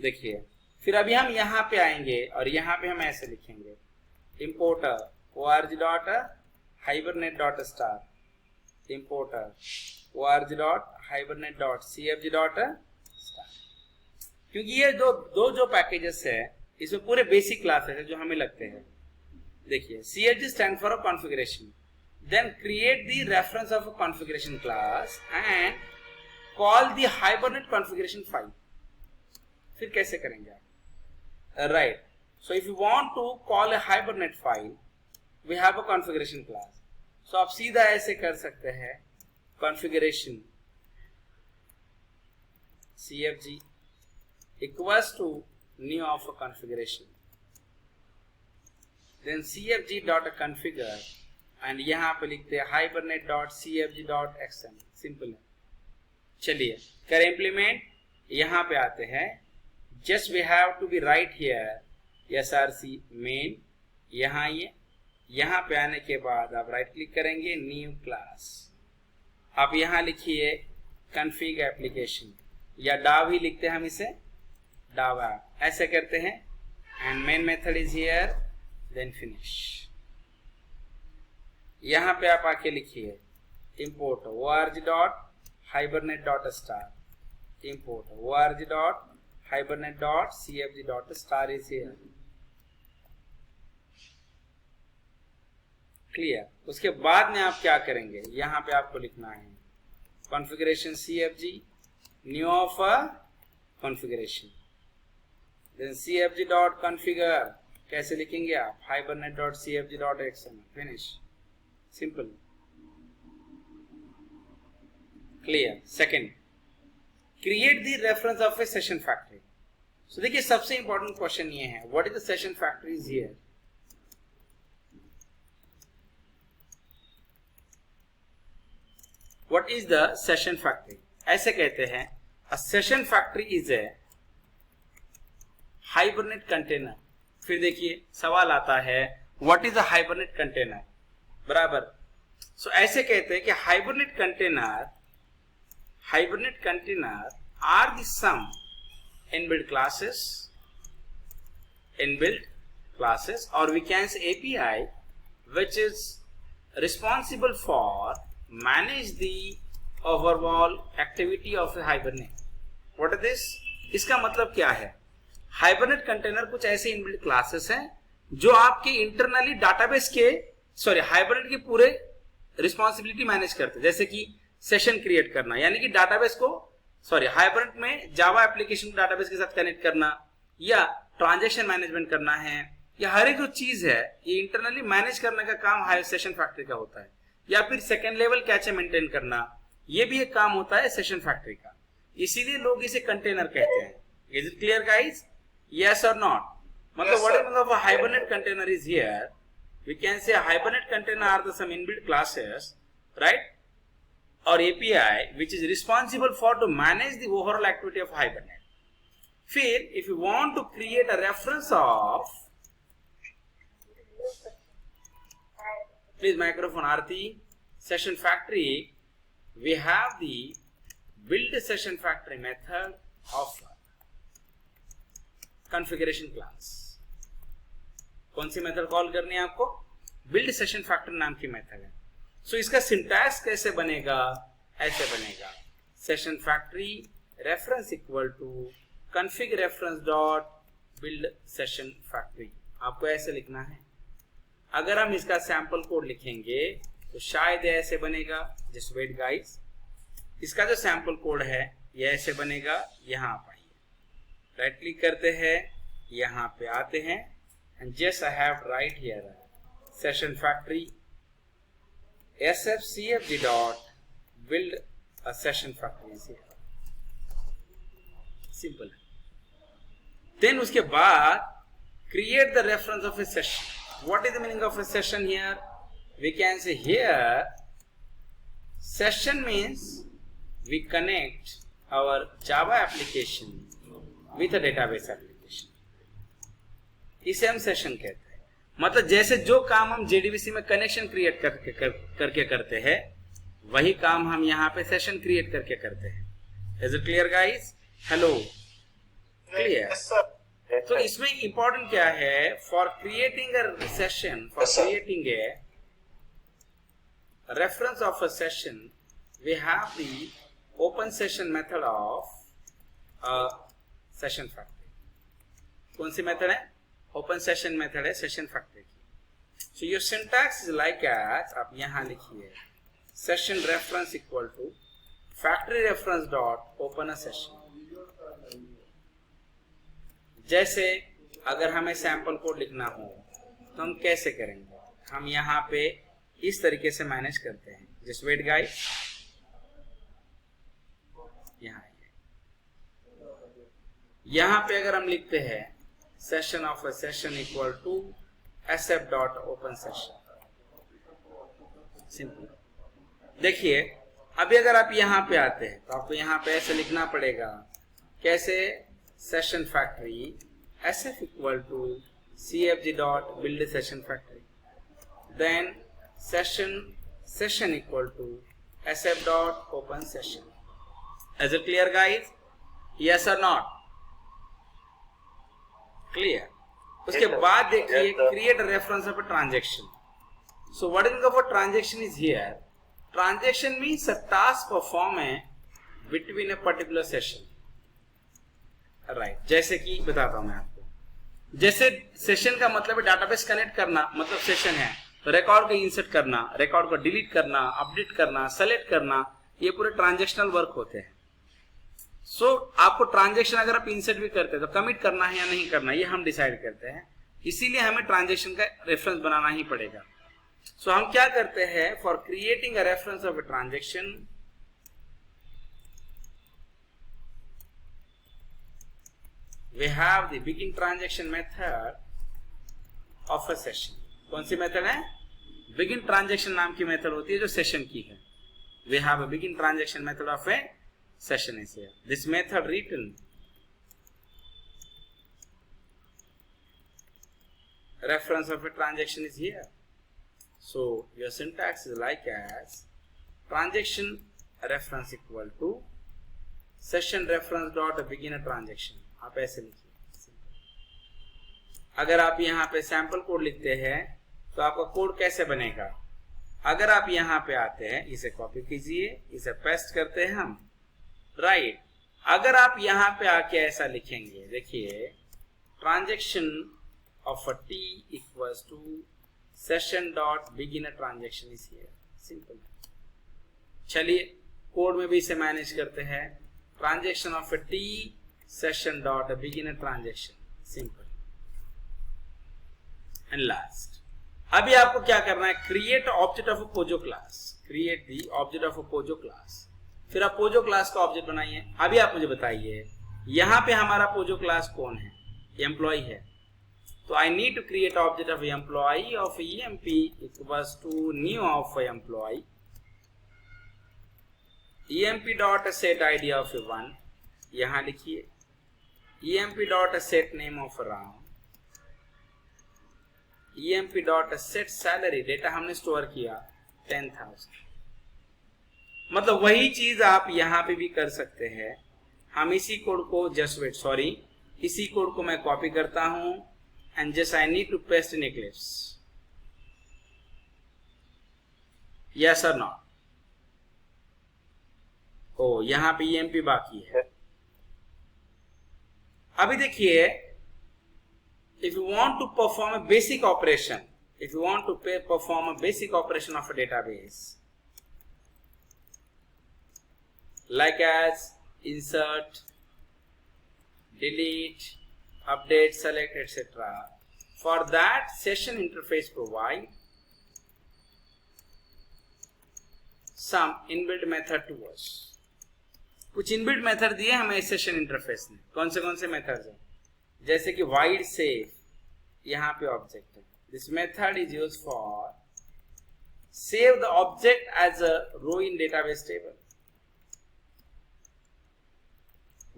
देखिए फिर अभी हम यहाँ पे आएंगे और यहाँ पे हम ऐसे लिखेंगे importer org.hibernate.star importer org.hibernate.cfg.star. क्योंकि ये दो जो पैकेजेस है इसमें पूरे बेसिक क्लासेस है जो हमें लगते हैं. देखिए CFG stand for a configuration. Then create the reference of a configuration class and call the Hibernate configuration file. फिर कैसे करेंगे आप? Right. So if you want to call a Hibernate file we have a configuration class. So आप सीधा ऐसे कर सकते हैं configuration CFG equals to new of a configuration, then cfg.configure and यहाँ पे लिखते हैं hibernate.cfg.xml. सिंपल है. चलिए करें इम्प्लीमेंट. यहाँ पे आते हैं. Just we have to be right here src main. यहाँ ये यहाँ पे आने के बाद आप राइट क्लिक करेंगे न्यू क्लास. आप यहाँ लिखिए config application या DAO ही लिखते हैं हम इसे DAO app. ऐसे करते हैं and main method is here then finish. यहाँ पे आप आके लिखिए import org.hibernate.star import org.hibernate.cfg.star is here. Clear? उसके बाद में आप क्या करेंगे, यहाँ पे आपको लिखना है configuration CFG new of a configuration. Then cfg.configure कैसे लिखेंगे आप? hibernate.cfg.xml. Finish. Simple. Clear? Second, create the reference of a session factory. So देखिए सबसे इंपॉर्टेंट क्वेश्चन ये है, what is the session factory is here. What is the session factory? ऐसे कहते हैं a session factory is a hibernate container. फिर देखिए सवाल आता है what is a hibernate container. बराबर. सो ऐसे कहते हैं कि hibernate container are the some inbuilt classes or we can say API which is responsible for manage the overall activity of a hibernate. What is this? इसका मतलब क्या है? हाइबरनेट कंटेनर कुछ ऐसे इनबिल्ट क्लासेस हैं जो आपके इंटरनली डाटाबेस के हाइबरनेट के पूरे रिस्पॉन्सिबिलिटी मैनेज करते हैं. जैसे कि सेशन क्रिएट करना, यानी कि डाटाबेस को हाइबरनेट में जावा एप्लीकेशन को डाटाबेस के साथ कनेक्ट करना, या ट्रांजैक्शन मैनेजमेंट करना है, या हर एक जो चीज है ये इंटरनली मैनेज करने का काम सेशन फैक्ट्री का होता है. या फिर सेकेंड लेवल कैचे मेंटेन करना, ये भी एक काम होता है सेशन फैक्ट्री का. इसीलिए लोग इसे कंटेनर कहते हैं. Is it clear guys? Yes और नॉट? मतलब व्हाट इज मतलब a Hibernate container is here. We can say Hibernate container are the some inbuilt classes, right, और API which is responsible for to manage the overall activity of Hibernate. फिर if you want to create a reference of, please microphone Aarti, session factory, we have the build session factory method of configuration class. कौन सी मेथड कॉल करनी है आपको? build session factory नाम की मेथड है. सो इसका सिंटैक्स कैसे बनेगा ऐसे बनेगा session factory reference equal to config reference dot build session factory। आपको ऐसे लिखना है। अगर हम इसका सैंपल कोड लिखेंगे तो शायद ऐसे बनेगा। जस्ट वेट गाइस, इसका जो सैंपल कोड है ये ऐसे बनेगा। यहाँ आप आइए, राइट क्लिक करते हैं, यहाँ पे आते हैं and just I have right here session factory sfcfg dot build a session factory is here। Simple है। देन उसके बाद create the reference of a session। what is the meaning of a session here? We can say here session means we connect our Java application with a database application। इसे हम सेशन कहते हैं। मतलब जैसे जो काम हम JDBC में कनेक्शन क्रिएट करके करते हैं वही काम हम यहाँ पे सेशन क्रिएट करके करते हैं। Is it clear guys? Hello, clear? Yes, sir. तो इसमें इंपॉर्टेंट क्या है? For creating a session, for creating a reference of a session, we have the open session method of session factory. कौन सी मेथड है? ओपन सेशन मेथड है सेशन फैक्ट्री की। So your syntax is like as, आप यहां लिखिए session reference equal to factory reference dot open a session. जैसे अगर हमें सैंपल कोड लिखना हो तो हम कैसे करेंगे? हम यहाँ पे इस तरीके से मैनेज करते हैं। जस्ट वेट गाइस, यहाँ पे अगर हम लिखते हैं session of a session equal to sf dot open session. Simple. देखिए अभी अगर आप यहाँ पे आते हैं तो आपको यहाँ पे ऐसे लिखना पड़ेगा। कैसे? Session factory sf equal to cfg dot build session factory, then session equal to sf dot open session. Is it clear guys? Yes और नॉट? क्लियर। उसके बाद देखिए create reference of a transaction. So what is of a transaction is here. Transaction means a task perform between a particular session, right. जैसे कि बताता हूं मैं आपको। जैसे सेशन का मतलब है डाटाबेस कनेक्ट करना, मतलब सेशन है तो रिकॉर्ड को इंसर्ट करना, रिकॉर्ड को डिलीट करना, अपडेट करना, सेलेक्ट करना, ये पूरे ट्रांजेक्शनल वर्क होते हैं। सो आपको ट्रांजेक्शन अगर आप इंसर्ट भी करते हैं तो कमिट करना है या नहीं करना ये हम डिसाइड करते हैं। इसीलिए हमें ट्रांजेक्शन का रेफरेंस बनाना ही पड़ेगा। सो हम क्या करते हैं? For creating a reference of a transaction, we have the begin transaction method of a session। कौन सी मेथड है? begin transaction नाम की मेथड होती है जो सेशन की है। we have a begin transaction method of a session is here। this method written reference of a transaction is here। so your syntax is like as transaction reference equal to session reference dot begin a transaction। आप ऐसे लिखिए। अगर आप यहाँ पे सैंपल कोड लिखते हैं तो आपका कोड कैसे बनेगा? अगर आप यहाँ पे आते हैं, इसे कॉपी कीजिए, इसे पेस्ट करते हैं हम, राइट। अगर आप यहाँ पे आके ऐसा लिखेंगे, देखिए transaction of a T equals to session dot begin a transaction is here. Simple. चलिए कोड में भी इसे मैनेज करते हैं। Transaction of a T session dot begin a transaction। simple and last। अभी आपको क्या करना है? create object of a Pojo class। create the object of a Pojo class। फिर आप Pojo class का ऑब्जेक्ट बनाइए। अभी आप मुझे बताइए यहाँ पे हमारा Pojo class कौन है? एम्प्लॉय है। तो I need to create object of employee of emp equals to new of employee emp dot set id of 1। यहाँ लिखिए emp dot set name of Ram, emp dot set salary, data हमने स्टोर किया 10,000। मतलब वही चीज आप यहां पे भी कर सकते हैं। हम इसी कोड को जस्ट वेट, सॉरी, इसी कोड को मैं कॉपी करता हूं and just I need to paste in Eclipse. Yes और नॉट? ओ यहाँ पे EMP बाकी है। अभी देखिए, if you want to perform a basic operation, if you want to perform a basic operation of a database, like as insert, delete, update, select, etc. For that, session interface provide some inbuilt method to us. कुछ इनबिल्ट मेथड दिए हमें सेशन इंटरफेस ने। कौन से मेथड्स हैं? जैसे कि वाइड सेव, यहाँ पे ऑब्जेक्ट है। This method is use for save the object as a row in database table.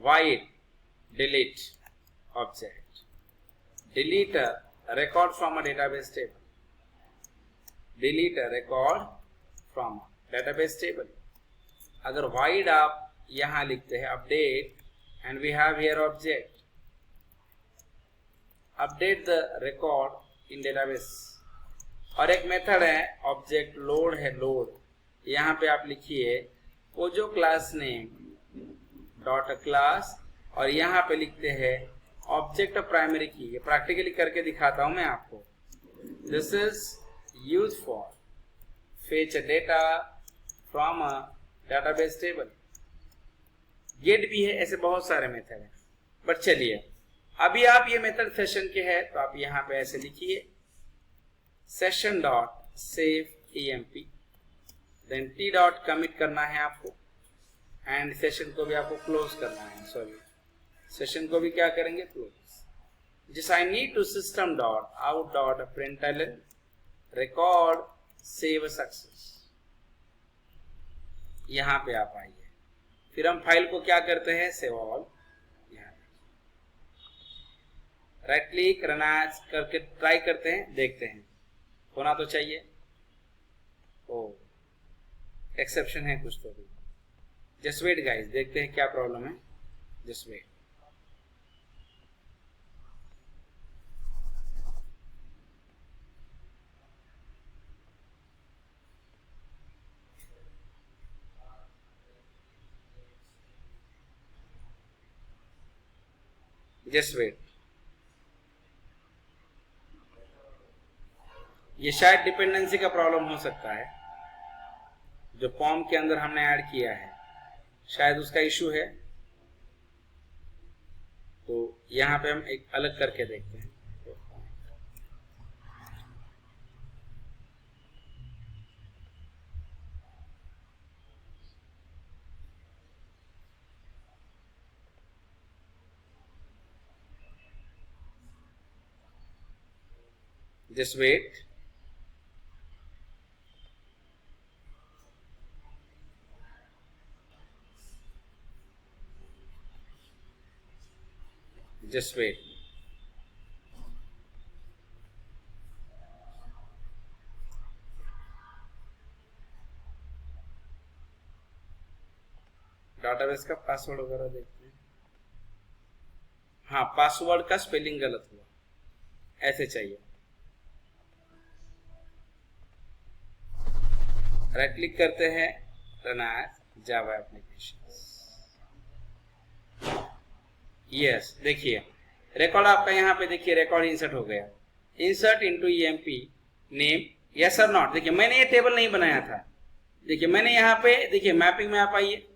Void delete object, delete a record from a database table, delete a record from a database table। अगर void आप यहां लिखते हैं update and we have here object, update the record in database। और एक मेथड है ऑब्जेक्ट लोड है, लोड यहां पे आप लिखिए वो जो क्लास नेम डॉट क्लास और यहां पे लिखते हैं ऑब्जेक्ट प्राइमरी की। ये प्रैक्टिकली करके दिखाता हूं मैं आपको। This is use for fetch data from a database table. Get भी है, ऐसे बहुत सारे मेथड हैं। बट चलिए, अभी आप ये मेथड सेशन के है तो आप यहाँ पे ऐसे लिखिए session dot save EMP, then T dot commit करना है आपको एंड सेशन को भी आपको क्लोज करना है। सॉरी, सेशन को भी क्या करेंगे? क्लोज। जिस I need to system dot out dot println record save success. यहाँ पे आप आइए, फिर हम फाइल को क्या करते हैं? Save all. Right click run as करके ट्राई करते हैं, देखते हैं होना तो चाहिए। ओ एक्सेप्शन है कुछ तो भी। जस्ट वेट गाइस, देखते हैं क्या प्रॉब्लम है। Just wait. Just wait. ये शायद डिपेंडेंसी का प्रॉब्लम हो सकता है, जो फॉर्म के अंदर हमने ऐड किया है, शायद उसका इशू है। तो यहाँ पे हम एक अलग करके देखते हैं। Just wait। Just wait। Database का पासवर्ड वगैरह देखते हैं। हाँ, पासवर्ड का स्पेलिंग गलत हुआ, ऐसे चाहिए। राइट क्लिक करते हैं, run as Java application. Yes, देखिए रिकॉर्ड आपका यहाँ पे देखिए रिकॉर्ड इंसर्ट हो गया। Insert into EMP name, yes और नॉट। देखिए मैंने ये टेबल नहीं बनाया था। देखिए मैंने यहाँ पे, देखिए मैपिंग में आप आइए।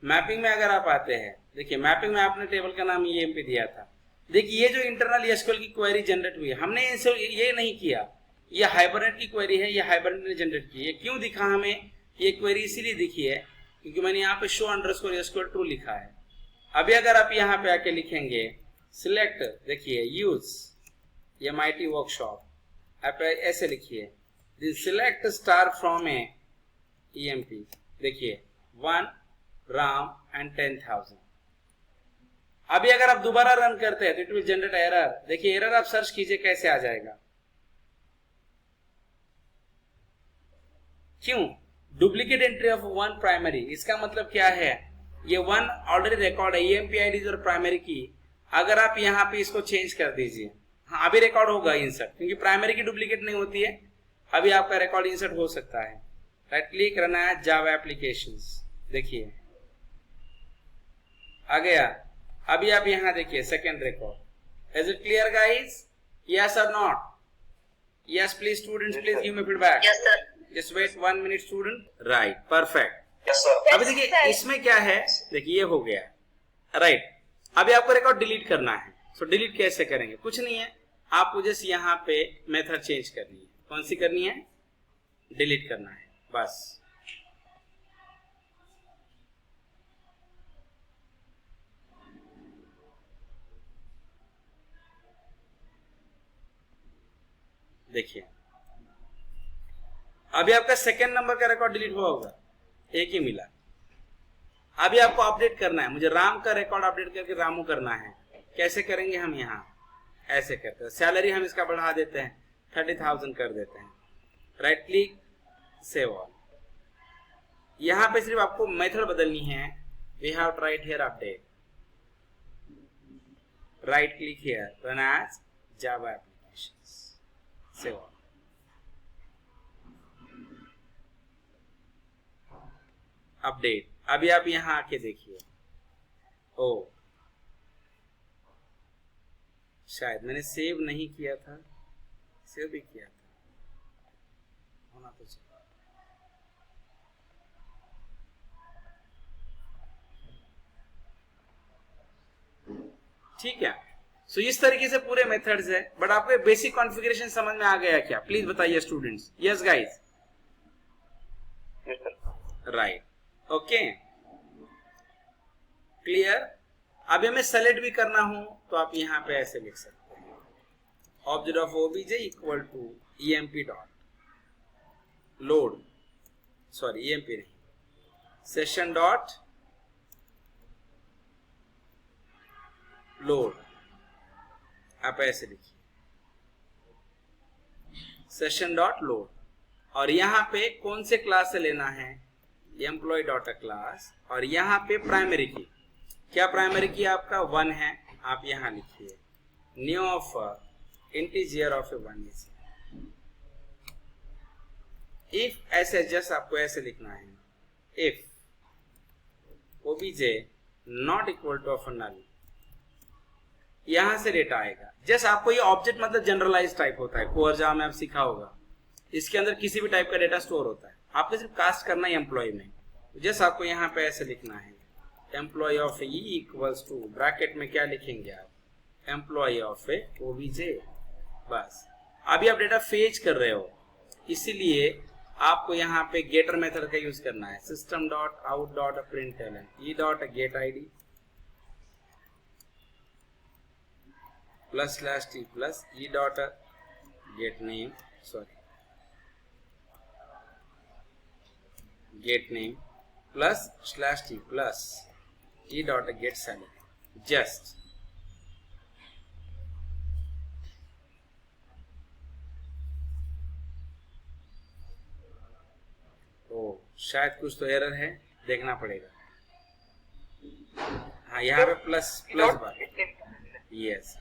मैपिंग में अगर आप आते हैं, देखिए मैपिंग में आपने टेबल का नाम EMP दिया था। देखिए ये जो इंटरनल SQL की क्वेरी जनरेट हुई है, हमने ये नहीं किया, ये हाइबरनेट की क्वेरी है, ये हाइबरनेट ने जनरेट की है। क्यों दिखा हमें ये क्वेरी? इसीलिए दिखी है क्योंकि मैंने यहाँ पे शो अंडरस्कोर SQL ट्रू लिखा है। अभी अगर आप यहाँ पे आके लिखेंगे सिलेक्ट, देखिए यूज MIT वर्कशॉप, आप ऐसे लिखिए select star from A EMP, देखिए 1 RAM and 10,000। अभी अगर आप दोबारा रन करते हैं तो इट विल जनरेट एरर। देखिए एरर आप सर्च कीजिए कैसे आ जाएगा। क्यों? Duplicate entry of 1 primary. इसका मतलब क्या है? ये 1 ऑलरेडी रिकॉर्ड है, EMP ID और प्राइमरी की। अगर आप यहाँ पे इसको चेंज कर दीजिए, हाँ अभी रिकॉर्ड होगा इंसर्ट, क्योंकि प्राइमरी की डुप्लीकेट नहीं होती है। अभी आपका रिकॉर्ड इंसर्ट हो सकता है। राइट क्लिक रना है जावा एप्लीकेशंस, देखिए आ गया। अभी आप यहाँ देखिए second record. Is it clear guys? Yes और not? Yes please students, please give me feedback. Yes, sir. Just wait 1 minute student. Right, perfect. Yes, sir. अभी देखिए इसमें क्या है, देखिए ये हो गया, राइट। अभी आपको रिकॉर्ड डिलीट करना है। सो डिलीट कैसे करेंगे? कुछ नहीं है, आपको जस्ट यहाँ पे मेथड चेंज करनी है। कौन सी करनी है? डिलीट करना है, बस। देखिए अभी आपका सेकेंड नंबर का रिकॉर्ड डिलीट हुआ होगा, एक ही मिला। अभी आपको अपडेट करना है, मुझे राम का रिकॉर्ड अपडेट करके रामू करना है। कैसे करेंगे हम? यहाँ ऐसे करते हैं। सैलरी हम इसका बढ़ा देते हैं, 30,000 कर देते हैं। Right click, save all. यहाँ पे सिर्फ आपको मेथड बदलनी है। We have to write here update. Right click here, run as Java applications, save all. Update. अभी आप यहां आके देखिए, ओ शायद मैंने सेव नहीं किया था, सेव भी किया था, होना तो चाहिए। ठीक है। सो इस तरीके से पूरे मेथड्स है। बट आपको बेसिक कॉन्फ़िगरेशन समझ में आ गया क्या? प्लीज बताइए students. Yes guys? Yes, sir. Right, okay, clear. अभी हमें सेलेक्ट भी करना हो तो आप यहां पे ऐसे लिख सकते हैं, object of OBJ equal to EMP dot load, sorry EMP नहीं, सेशन डॉट लोड। आप ऐसे लिखिए, सेशन डॉट लोड। और यहां पे कौन से क्लास से लेना है? Employ dot class. और यहाँ पे प्राइमरी की, क्या प्राइमरी की आपका 1 है, आप यहाँ लिखिए new of integer of 1 is. If ऐसे जस्ट आपको ऐसे लिखना है, if OBJ not equal to of null, यहां से डेटा आएगा। जस्ट आपको ये ऑब्जेक्ट मतलब जनरलाइज टाइप होता है, कोर जावा में आप सीखा होगा, इसके अंदर किसी भी टाइप का डेटा स्टोर होता है। आपको सिर्फ कास्ट करना है एम्प्लॉय में। जस्ट आपको यहाँ पे ऐसे लिखना है, employ of E equals to, bracket में क्या लिखेंगे आप? एम्प्लॉय ऑफ ए ओबीजे, बस। अभी आप डेटा फेच कर रहे हो, इसीलिए आपको यहाँ पे गेटर मेथड का यूज करना है। System dot out dot println e dot get ID plus slash t plus e dot get name, sorry get name plus slash t plus e dot get salary. Just ओ शायद कुछ तो एरर है, देखना पड़ेगा। हाँ यहाँ पे प्लस प्लस बार, यस।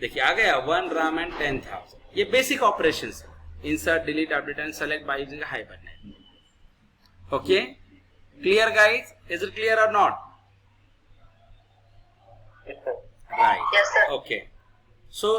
देखिए आ गया 1 राम एंड 10,000। ये बेसिक ऑपरेशन है, insert delete update and select by using Hibernate. Okay, clear guys? Is it clear और not? Yes, sir. Right, Yes, sir. Okay. So